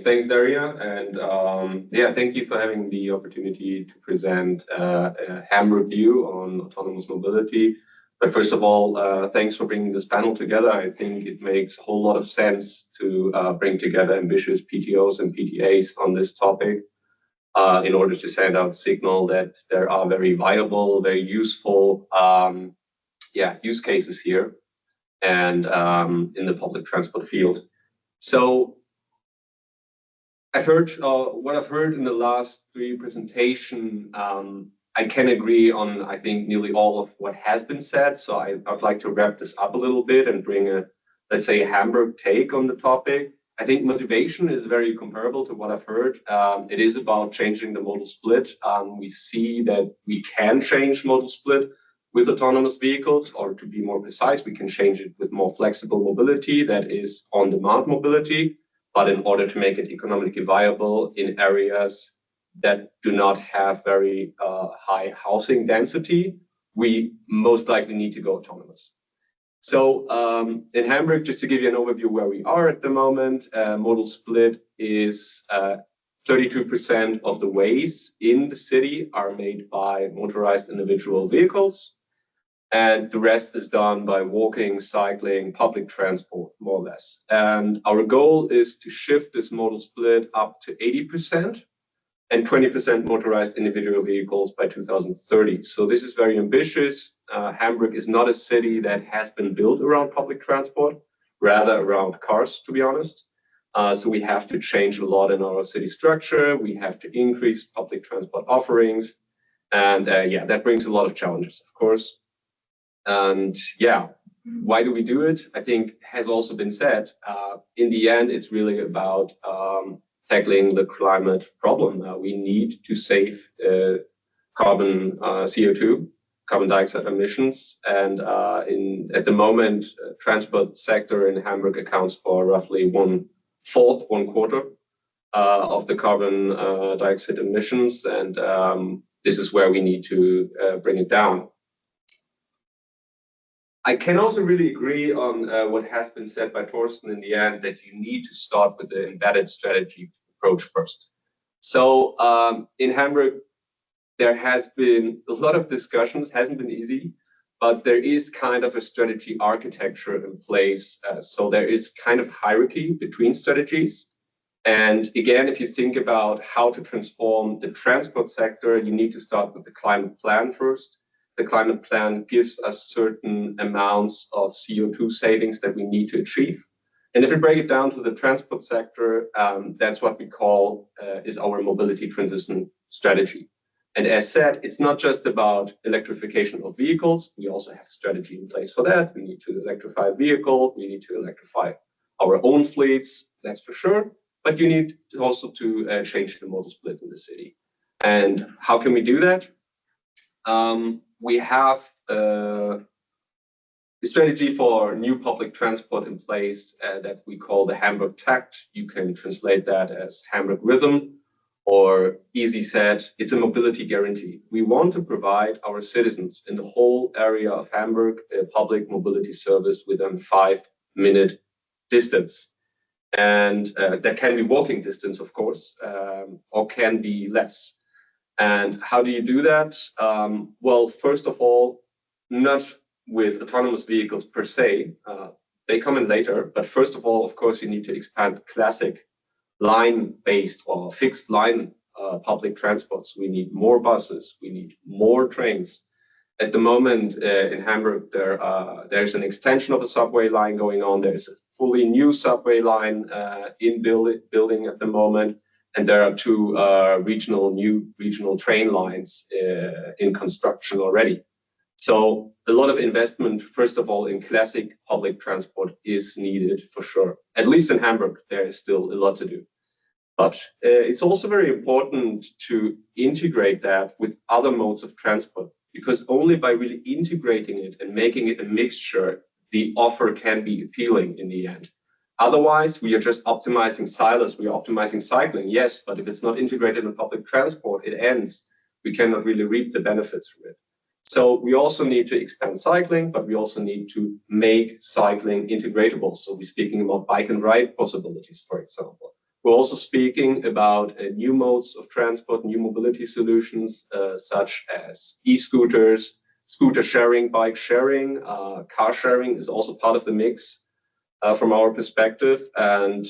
S5: Thanks, Daria, and yeah, thank you for having the opportunity to present a Hamburg view on autonomous mobility. But first of all, thanks for bringing this panel together. I think it makes a whole lot of sense to bring together ambitious PTOs and PTAs on this topic in order to send out signal that there are very viable, very useful use cases here and in the public transport field. So I've heard what I've heard in the last three presentations. I can agree on, I think, nearly all of what has been said. So I'd like to wrap this up a little bit and bring a, let's say, a Hamburg take on the topic. I think motivation is very comparable to what I've heard. It is about changing the modal split. We see that we can change modal split with autonomous vehicles, or to be more precise, we can change it with more flexible mobility, that is on-demand mobility. But in order to make it economically viable in areas that do not have very high housing density, we most likely need to go autonomous. So in Hamburg, just to give you an overview where we are at the moment, modal split is 32% of the ways in the city are made by motorized individual vehicles. And the rest is done by walking, cycling, public transport, more or less. And our goal is to shift this modal split up to 80% and 20% motorized individual vehicles by 2030. So this is very ambitious. Hamburg is not a city that has been built around public transport, rather around cars, to be honest. So we have to change a lot in our city structure. We have to increase public transport offerings. And yeah, that brings a lot of challenges, of course. And yeah, why do we do it? I think has also been said. In the end, it's really about tackling the climate problem. We need to save carbon CO2, carbon dioxide emissions. And at the moment, transport sector in Hamburg accounts for roughly one quarter of the carbon dioxide emissions. And this is where we need to bring it down. I can also really agree on what has been said by Torsten in the end, that you need to start with the embedded strategy approach first. So in Hamburg, there has been a lot of discussions, hasn't been easy, but there is kind of a strategy architecture in place. So there is kind of hierarchy between strategies. And again, if you think about how to transform the transport sector, you need to start with the climate plan first. The climate plan gives us certain amounts of CO2 savings that we need to achieve. And if we break it down to the transport sector, that's what we call is our mobility transition strategy. And as said, it's not just about electrification of vehicles. We also have a strategy in place for that. We need to electrify vehicle. We need to electrify our own fleets, that's for sure. But you need also to change the modal split in the city. And how can we do that? We have a strategy for new public transport in place that we call the Hamburg Tact. You can translate that as Hamburg Rhythm, or easy said, it's a mobility guarantee. We want to provide our citizens in the whole area of Hamburg a public mobility service within 5-minute distance. And that can be walking distance, of course, or can be less. And how do you do that? Well, first of all, not with autonomous vehicles per se. They come in later. But first of all, of course, you need to expand classic line-based or fixed line public transports. We need more buses. We need more trains. At the moment in Hamburg, there's an extension of a subway line going on. There's a fully new subway line in building at the moment. And there are two new regional train lines in construction already. So a lot of investment, first of all, in classic public transport is needed for sure. At least in Hamburg, there is still a lot to do. But it's also very important to integrate that with other modes of transport, because only by really integrating it and making it a mixture, the offer can be appealing in the end. Otherwise, we are just optimizing silos. We are optimizing cycling, yes, but if it's not integrated in public transport, it ends. We cannot really reap the benefits from it. So we also need to expand cycling, but we also need to make cycling integratable. So we're speaking about bike and ride possibilities, for example. We're also speaking about new modes of transport, new mobility solutions, such as e-scooters, scooter sharing, bike sharing, car sharing is also part of the mix from our perspective. And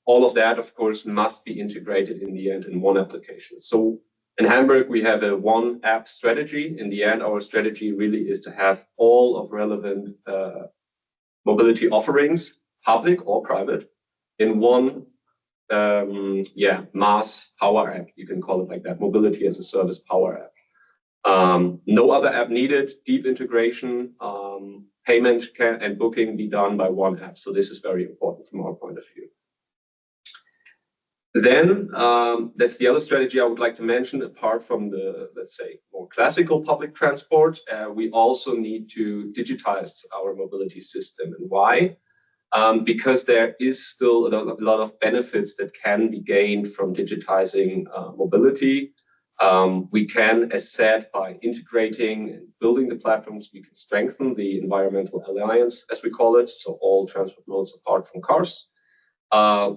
S5: all of that, of course, must be integrated in the end in one application. So in Hamburg, we have a one app strategy. In the end, our strategy really is to have all of relevant mobility offerings, public or private, in one mass power app. You can call it like that, mobility as a service power app. No other app needed, deep integration, payment and booking be done by one app. So this is very important from our point of view. Then that's the other strategy I would like to mention, apart from the, let's say, more classical public transport. We also need to digitize our mobility system. And why? Because there is still a lot of benefits that can be gained from digitizing mobility. We can, as said, by integrating and building the platforms, we can strengthen the environmental alliance, as we call it, so all transport modes apart from cars.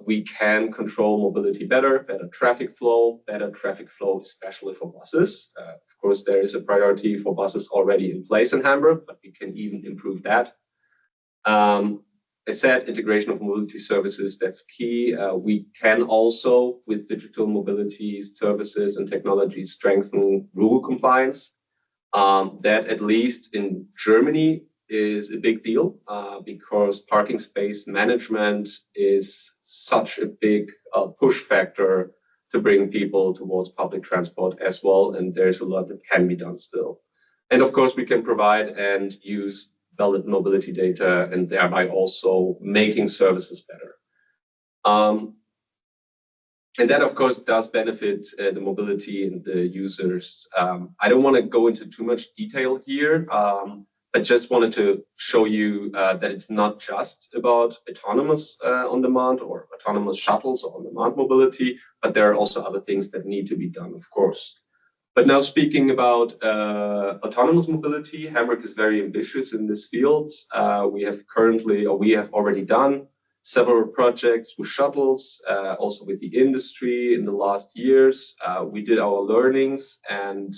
S5: We can control mobility better traffic flow, especially for buses. Of course, there is a priority for buses already in place in Hamburg, but we can even improve that. As said, integration of mobility services, that's key. We can also, with digital mobility services and technologies, strengthen rural compliance. That, at least in Germany, is a big deal because parking space management is such a big push factor to bring people towards public transport as well. And there's a lot that can be done still. And of course, we can provide and use valid mobility data and thereby also making services better. And that, of course, does benefit the mobility and the users. I don't want to go into too much detail here. I just wanted to show you that it's not just about autonomous on-demand or autonomous shuttles or on-demand mobility, but there are also other things that need to be done, of course. But now speaking about autonomous mobility, Hamburg is very ambitious in this field. We have already done several projects with shuttles, also with the industry in the last years. We did our learnings and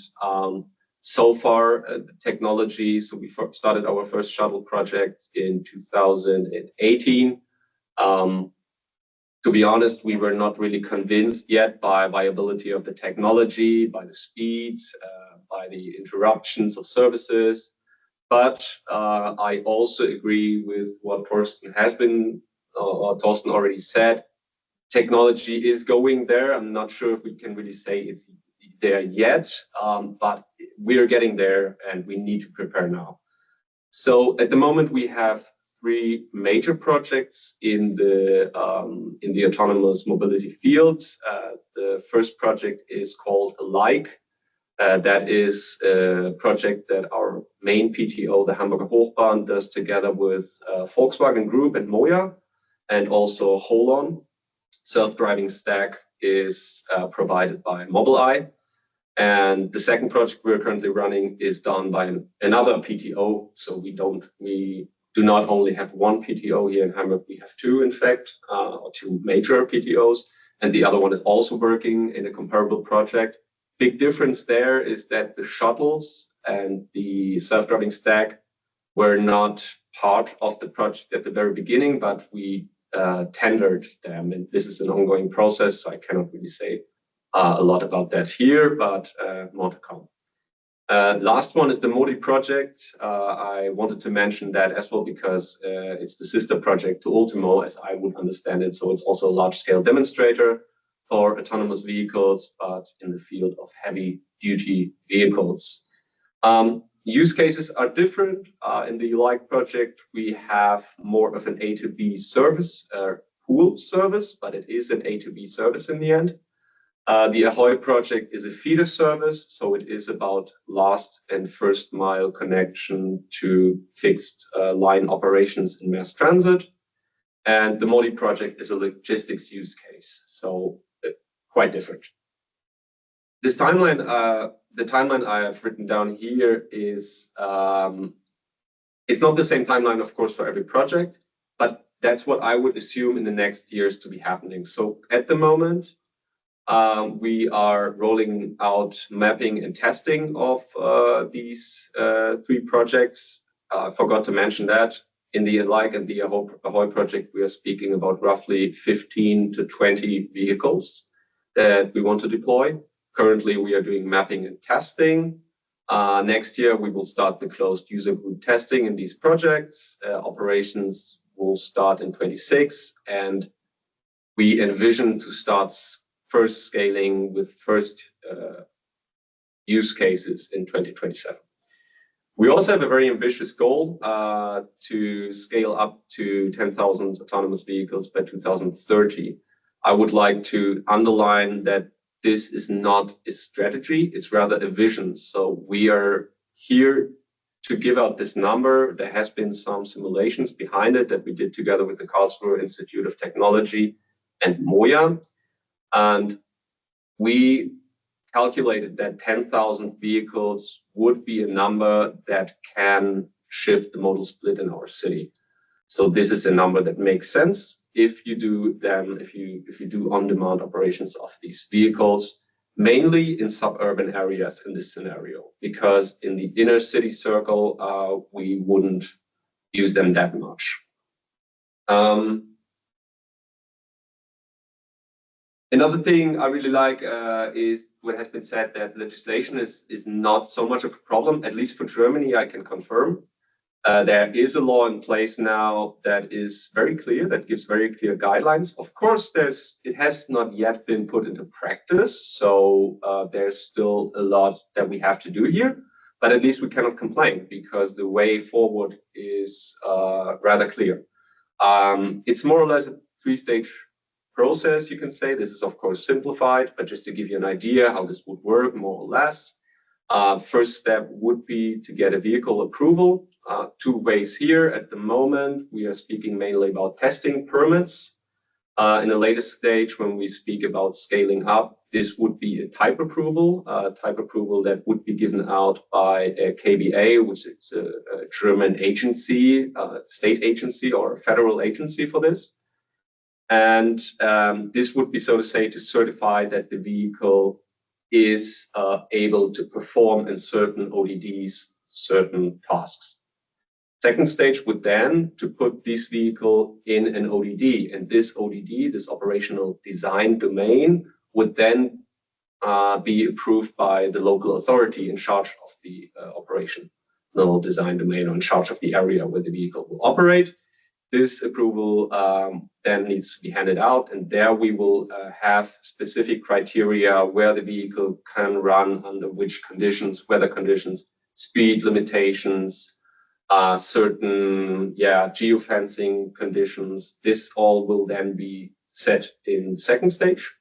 S5: so far, the technology, so we started our first shuttle project in 2018. To be honest, we were not really convinced yet by viability of the technology, by the speeds, by the interruptions of services. But I also agree with what Torsten already said. Technology is going there. I'm not sure if we can really say it's there yet, but we're getting there and we need to prepare now. So at the moment we have three major projects in the autonomous mobility field. The first project is called Lijn. That is a project that our main PTO, the Hamburger Hochbahn, does together with Volkswagen Group and Moja, and also Holon. Self-driving stack is provided by Mobileye. And the second project we're currently running is done by another PTO. So we do not only have one PTO here in Hamburg, we have two, in fact, or two major PTOs. And the other one is also working in a comparable project. Big difference there is that the shuttles and the self-driving stack were not part of the project at the very beginning, but we tendered them. And this is an ongoing process, so I cannot really say a lot about that here, but more to come. Last one is the MODI project. I wanted to mention that as well because it's the sister project to ULTIMO, as I would understand it. So it's also a large-scale demonstrator for autonomous vehicles, but in the field of heavy-duty vehicles. Use cases are different. In the Lijn project, we have more of an A to B service, pool service, but it is an A to B service in the end. The Ahoy project is a feeder service, so it is about last and first mile connection to fixed line operations in mass transit. And the MODI project is a logistics use case, so quite different. This timeline the timeline I have written down here is, it's not the same timeline, of course, for every project, but that's what I would assume in the next years to be happening. So at the moment, we are rolling out mapping and testing of these 3 projects. I forgot to mention that in the Like and the Ahoy project, we are speaking about roughly 15 to 20 vehicles that we want to deploy. Currently, we are doing mapping and testing. Next year, we will start the closed user group testing in these projects. Operations will start in 26, and we envision to start first scaling with first use cases in 2027. We also have a very ambitious goal to scale up to 10,000 autonomous vehicles by 2030. I would like to underline that this is not a strategy, it's rather a vision. So we are here to give out this number. There has been some simulations behind it that we did together with the Karlsruhe Institute of Technology and MOIA. And we calculated that 10,000 vehicles would be a number that can shift the modal split in our city. So this is a number that makes sense if you do them, if you do on-demand operations of these vehicles, mainly in suburban areas in this scenario, because in the inner city circle, we wouldn't use them that much. Another thing I really like is what has been said, that legislation is not so much of a problem, at least for Germany, I can confirm. There is a law in place now that is very clear, that gives very clear guidelines. Of course, it has not yet been put into practice, so there's still a lot that we have to do here, but at least we cannot complain because the way forward is rather clear. It's more or less a 3-stage process, you can say. This is, of course, simplified, but just to give you an idea how this would work, more or less. First step would be to get a vehicle approval. 2 ways here. At the moment, we are speaking mainly about testing permits. In the latest stage, when we speak about scaling up, this would be a type approval that would be given out by a KBA, which is a German agency, state agency or a federal agency for this. And this would be, so to say, to certify that the vehicle is able to perform in certain ODDs, certain tasks. Second stage would then to put this vehicle in an ODD, and this ODD, this operational design domain, would then be approved by the local authority in charge of the operational design domain, or in charge of the area where the vehicle will operate. This approval then needs to be handed out, and there we will have specific criteria where the vehicle can run, under which conditions, weather conditions, speed limitations, certain geofencing conditions. This all will then be set in second stage.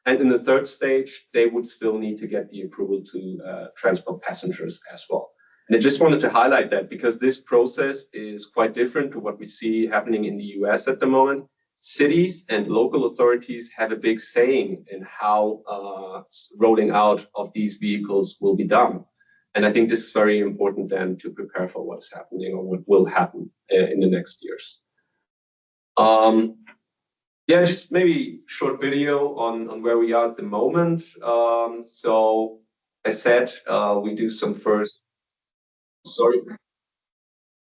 S5: And in the third stage, they would still need to get the approval to transport passengers as well. And I just wanted to highlight that because this process is quite different to what we see happening in the US at the moment. Cities and local authorities have a big saying in how rolling out of these vehicles will be done. And I think this is very important then to prepare for what's happening or what will happen in the next years. Just maybe short video on where we are at the moment. So as said, we do some first. Sorry.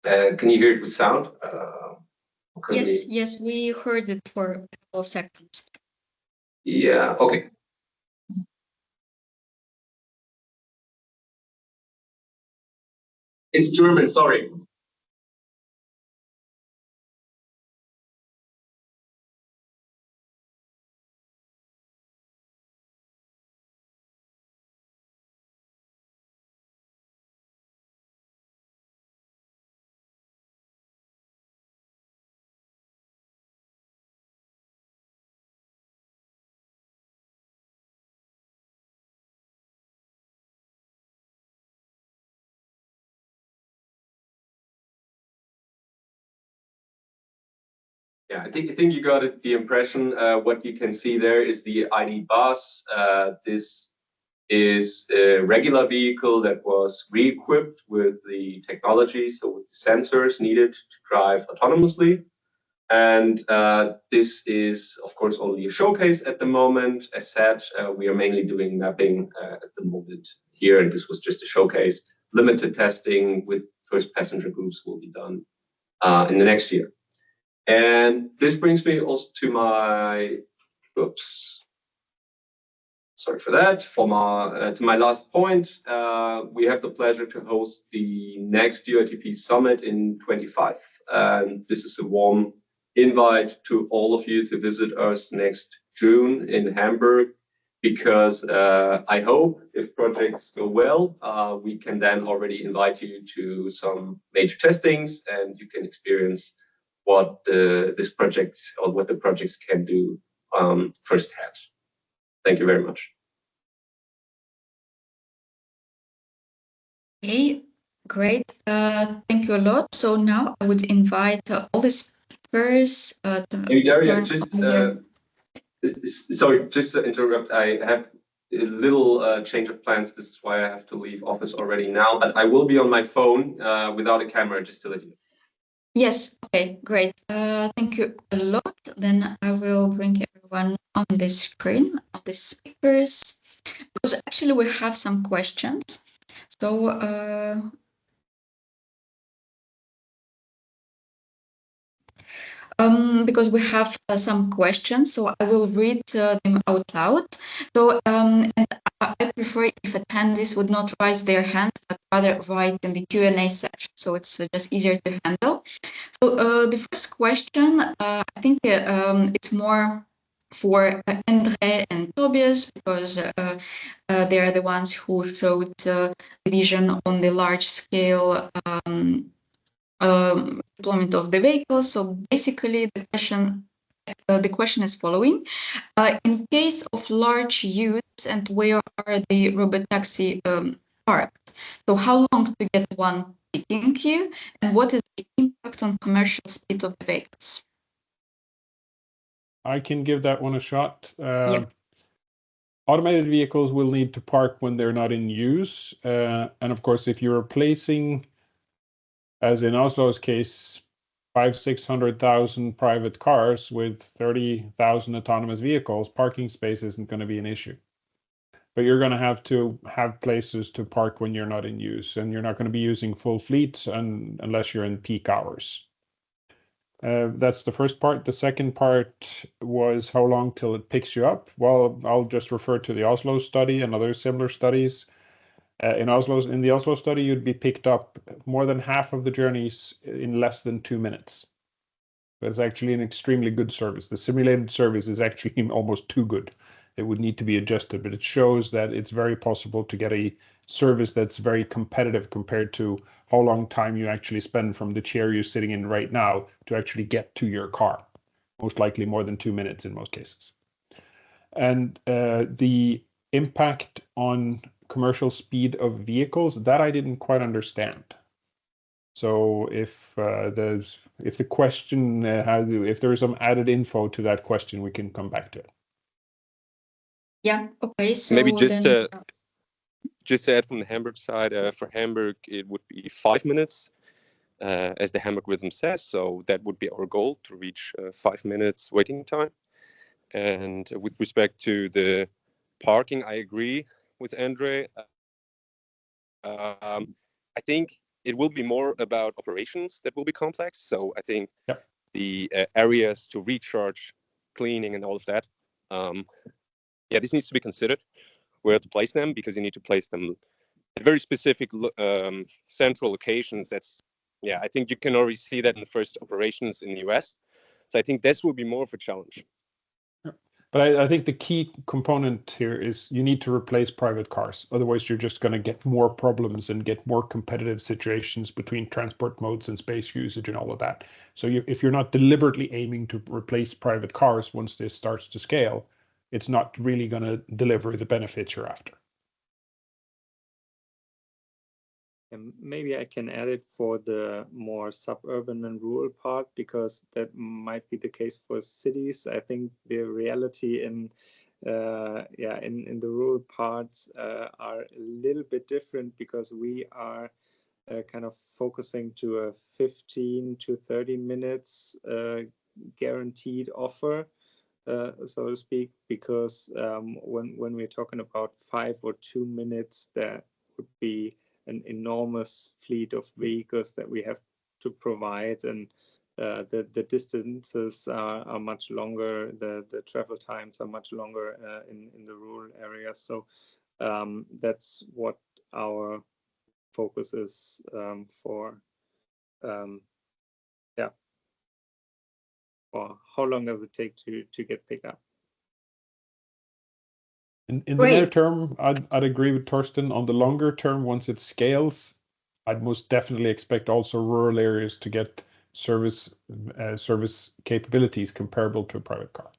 S5: Can you hear it with sound?
S1: Yes, we heard it for a couple of seconds.
S5: Yeah, okay. It's German, sorry. Yeah, I think you got it, the impression. What you can see there is the ID bus. This is a regular vehicle that was re-equipped with the technology, so with the sensors needed to drive autonomously. And this is, of course, only a showcase at the moment. As said, we are mainly doing mapping at the moment here, and this was just a showcase. Limited testing with first passenger groups will be done in the next year. And this brings me also to my, sorry for that, to my last point. We have the pleasure to host the next UITP summit in 25. And this is a warm invite to all of you to visit us next June in Hamburg, because I hope if projects go well, we can then already invite you to some major testings and you can experience what this project or what the projects can do firsthand. Thank you very much.
S1: Okay, great. Thank you a lot. So now I would invite all the speakers to
S5: Maybe Daria,
S1: turn
S5: just
S1: on their...
S5: sorry, just to interrupt. I have a little change of plans. This is why I have to leave office already now. But I will be on my phone without a camera, just to let you know.
S1: Yes, okay, great. Thank you a lot. Then I will bring everyone on the screen, on the speakers, because actually we have some questions. So because we have some questions, so I will read them out loud. So and I prefer if attendees would not raise their hands, but rather write in the Q&A section, so it's just easier to handle. So the first question, I think it's more for Andre and Tobias, because they are the ones who showed the vision on the large scale deployment of the vehicle. So basically the question is following. In case of large use, and where are the robotaxi parked? So how long to get one picking you, and what is the impact on commercial speed of the vehicles?
S2: I can give that one a shot.
S1: Yeah.
S2: Automated vehicles will need to park when they're not in use. And of course, if you're replacing, as in Oslo's case, 500,000-600,000 private cars with 30,000 autonomous vehicles, parking space isn't going to be an issue. But you're going to have places to park when you're not in use, and you're not going to be using full fleets unless you're in peak hours. That's the first part. The second part was how long till it picks you up. Well, I'll just refer to the Oslo study and other similar studies. In the Oslo study, you'd be picked up more than half of the journeys in less than 2 minutes. That's actually an extremely good service. The simulated service is actually almost too good. It would need to be adjusted, but it shows that it's very possible to get a service that's very competitive compared to how long time you actually spend from the chair you're sitting in right now to actually get to your car. Most likely more than 2 minutes in most cases. And the impact on commercial speed of vehicles, that I didn't quite understand. So if the question if there is some added info to that question, we can come back to it.
S1: Yeah. Okay. So
S6: maybe just
S1: then,
S6: to add from the Hamburg side, for Hamburg it would be 5 minutes, as the Hamburg rhythm says. So that would be our goal, to reach 5 minutes waiting time. And with respect to the parking, I agree with Andre. I think it will be more about operations that will be complex. So I think the areas to recharge, cleaning, and all of that, this needs to be considered where to place them, because you need to place them at very specific central locations. I think you can already see that in the first operations in the US. So I think this will be more of a challenge.
S2: But I think the key component here is you need to replace private cars. Otherwise, you're just going to get more problems and get more competitive situations between transport modes and space usage and all of that. So if you're not deliberately aiming to replace private cars once this starts to scale, it's not really going to deliver the benefits you're after.
S4: And maybe I can add it for the more suburban and rural part, because that might be the case for cities. I think the reality in in the rural parts are a little bit different, because we are kind of focusing to a 15 to 30 minutes guaranteed offer, so to speak, because when we're talking about 5 or 2 minutes, that would be an enormous fleet of vehicles that we have to provide, and the distances are much longer, the travel times are much longer in the rural areas. So that's what our focus is for or how long does it take to get picked up.
S2: In the near term, I'd agree with Torsten. On the longer term, once it scales, I'd most definitely expect also rural areas to get service capabilities comparable to a private car.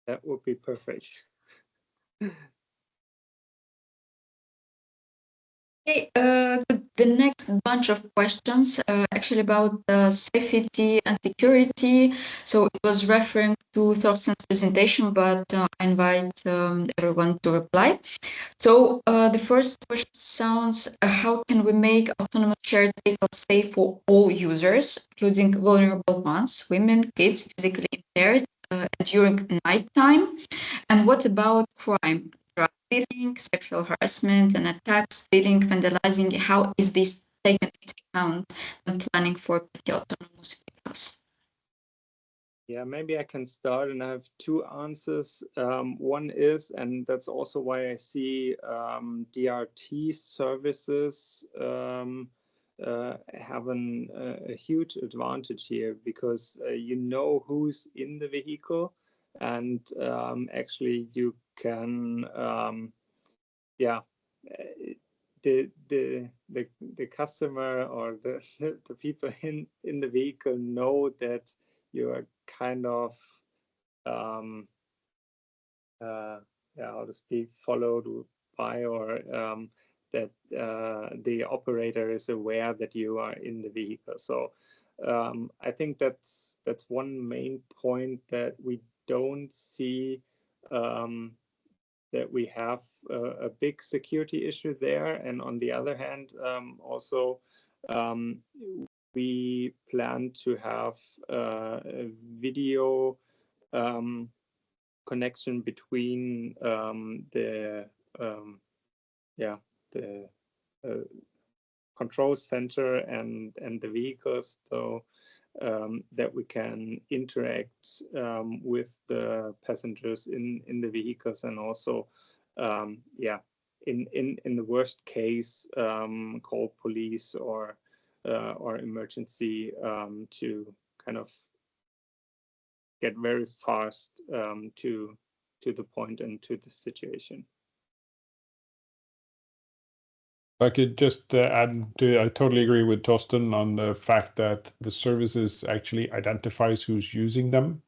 S4: That would be perfect.
S1: Okay, the next bunch of questions actually about safety and security. So it was referring to Thorsten's presentation, but I invite everyone to reply. So the first question sounds, how can we make autonomous shared vehicles safe for all users, including vulnerable ones, women, kids, physically impaired, during nighttime? And what about crime? Stealing, sexual harassment and attacks, stealing, vandalizing, how is this taken into account when planning for autonomous vehicles?
S4: Yeah, maybe I can start, and I have two answers. One is, and that's also why I see DRT services have a huge advantage here, because you know who's in the vehicle, and actually you can the customer or the people in the vehicle know that you are kind of how to speak, followed by, or that the operator is aware that you are in the vehicle. So I think that's one main point, that we don't see that we have a big security issue there. And on the other hand, also we plan to have a video connection between the control center and the vehicles, so that we can interact with the passengers in the vehicles, and also in the worst case call police or emergency to kind of get very fast to the point and to the situation.
S2: I could just add to, I totally agree with Torsten on the fact that the services actually identifies who's using them.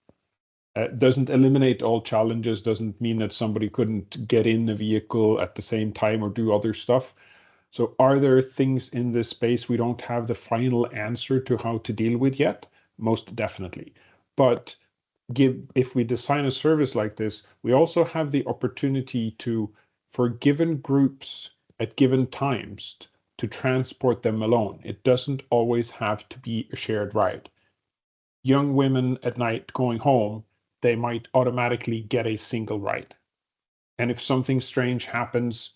S2: Doesn't eliminate all challenges, doesn't mean that somebody couldn't get in the vehicle at the same time or do other stuff. So are there things in this space we don't have the final answer to how to deal with yet? Most definitely. But if we design a service like this, we also have the opportunity to, for given groups at given times, to transport them alone. It doesn't always have to be a shared ride. Young women at night going home, they might automatically get a single ride. And if something strange happens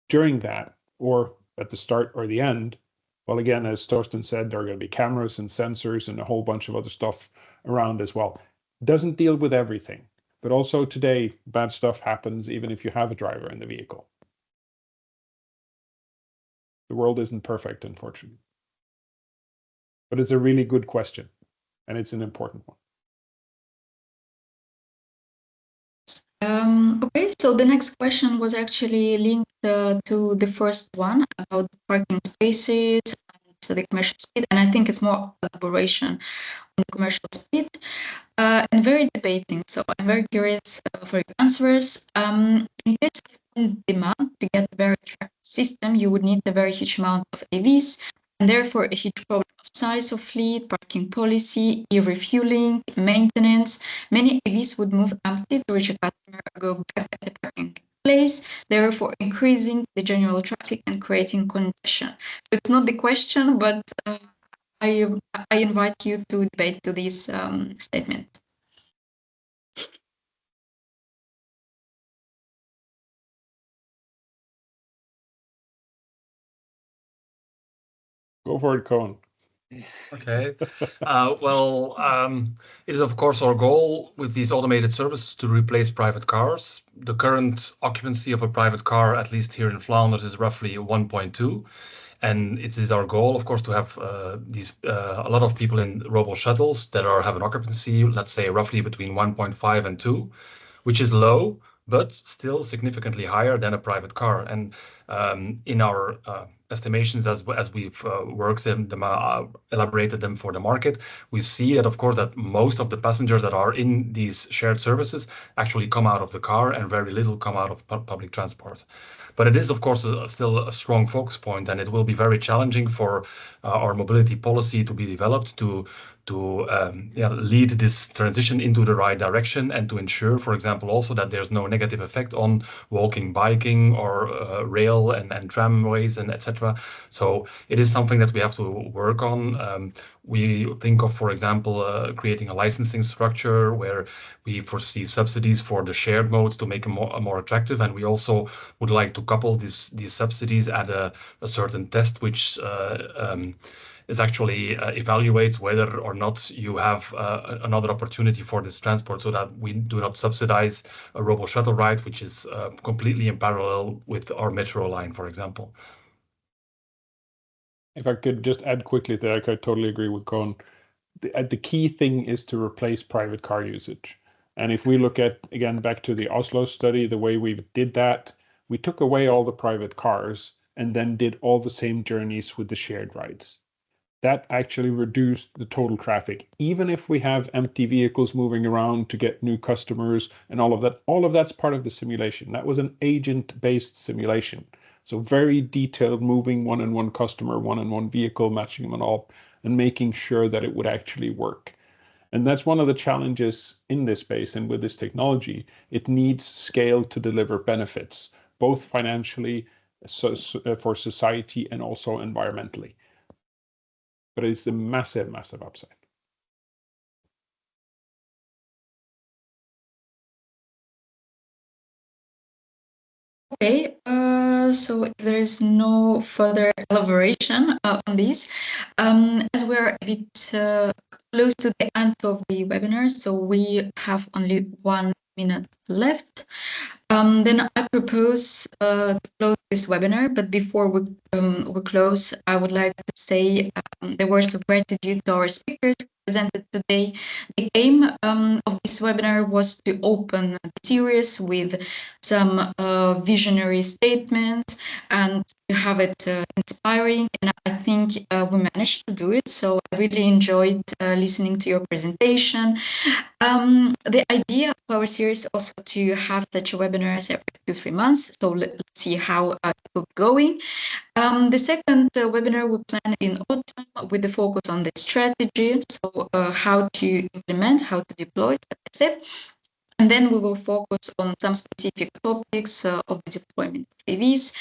S2: during that, or at the start or the end, well, again, as Torsten said, there are going to be cameras and sensors and a whole bunch of other stuff around as well. Doesn't deal with everything, but also today, bad stuff happens even if you have a driver in the vehicle. The world isn't perfect, unfortunately. But it's a really good question, and it's an important one.
S1: Okay, so the next question was actually linked to the first one about parking spaces and the commercial speed, and I think it's more elaboration on the commercial speed and very debating. So I'm very curious for your answers. In case of demand to get a very attractive system, you would need a very huge amount of AVs and therefore a huge problem of size of fleet, parking policy, e-refueling, maintenance. Many EVs would move empty to reach a customer or go back at the parking place, therefore increasing the general traffic and creating congestion. It's not the question, but I invite you to debate to this statement.
S2: Go for it, Koen.
S3: Okay. It is of course our goal with these automated services to replace private cars. The current occupancy of a private car, at least here in Flanders, is roughly 1.2. And it is our goal, of course, to have a lot of people in robo shuttles that have an occupancy, let's say, roughly between 1.5 and 2, which is low, but still significantly higher than a private car. And in our estimations, as we've worked them, elaborated them for the market, we see that, of course, that most of the passengers that are in these shared services actually come out of the car and very little come out of public transport. But it is, of course, still a strong focus point, and it will be very challenging for our mobility policy to be developed to lead this transition into the right direction and to ensure, for example, also that there's no negative effect on walking, biking, or rail and tramways and etc. So it is something that we have to work on. We think of, for example, creating a licensing structure where we foresee subsidies for the shared modes to make them more attractive, and we also would like to couple these subsidies at a certain test, which is actually evaluates whether or not you have another opportunity for this transport, so that we do not subsidize a robo shuttle ride, which is completely in parallel with our metro line, for example.
S2: If I could just add quickly that I could totally agree with Koen. The key thing is to replace private car usage. And if we look at, again, back to the Oslo study, the way we did that, we took away all the private cars and then did all the same journeys with the shared rides. That actually reduced the total traffic. Even if we have empty vehicles moving around to get new customers and all of that's part of the simulation. That was an agent-based simulation. So very detailed, moving one-on-one customer, one-on-one vehicle, matching them all, and making sure that it would actually work. And that's one of the challenges in this space and with this technology. It needs scale to deliver benefits, both financially, for society, and also environmentally. But it's a massive, massive upside.
S1: Okay, so if there is no further elaboration on this, as we're a bit close to the end of the webinar, so we have only 1 minute left. Then I propose to close this webinar, but before we close, I would like to say the words of gratitude to our speakers presented today. The aim of this webinar was to open the series with some visionary statements and to have it inspiring, and I think we managed to do it. So I really enjoyed listening to your presentation. The idea of our series also to have such a webinar every 2-3 months. So let's see how it will be going. The second webinar we plan in autumn with the focus on the strategy, so how to implement, how to deploy, step. And then we will focus on some specific topics of the deployment of EVs.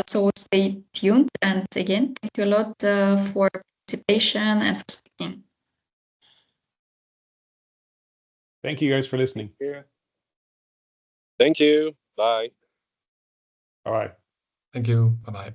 S1: So stay tuned. And again, thank you a lot for participation and for speaking.
S2: Thank you guys for listening.
S4: Yeah.
S6: Thank you. Bye.
S2: All right.
S3: Thank you. Bye-bye.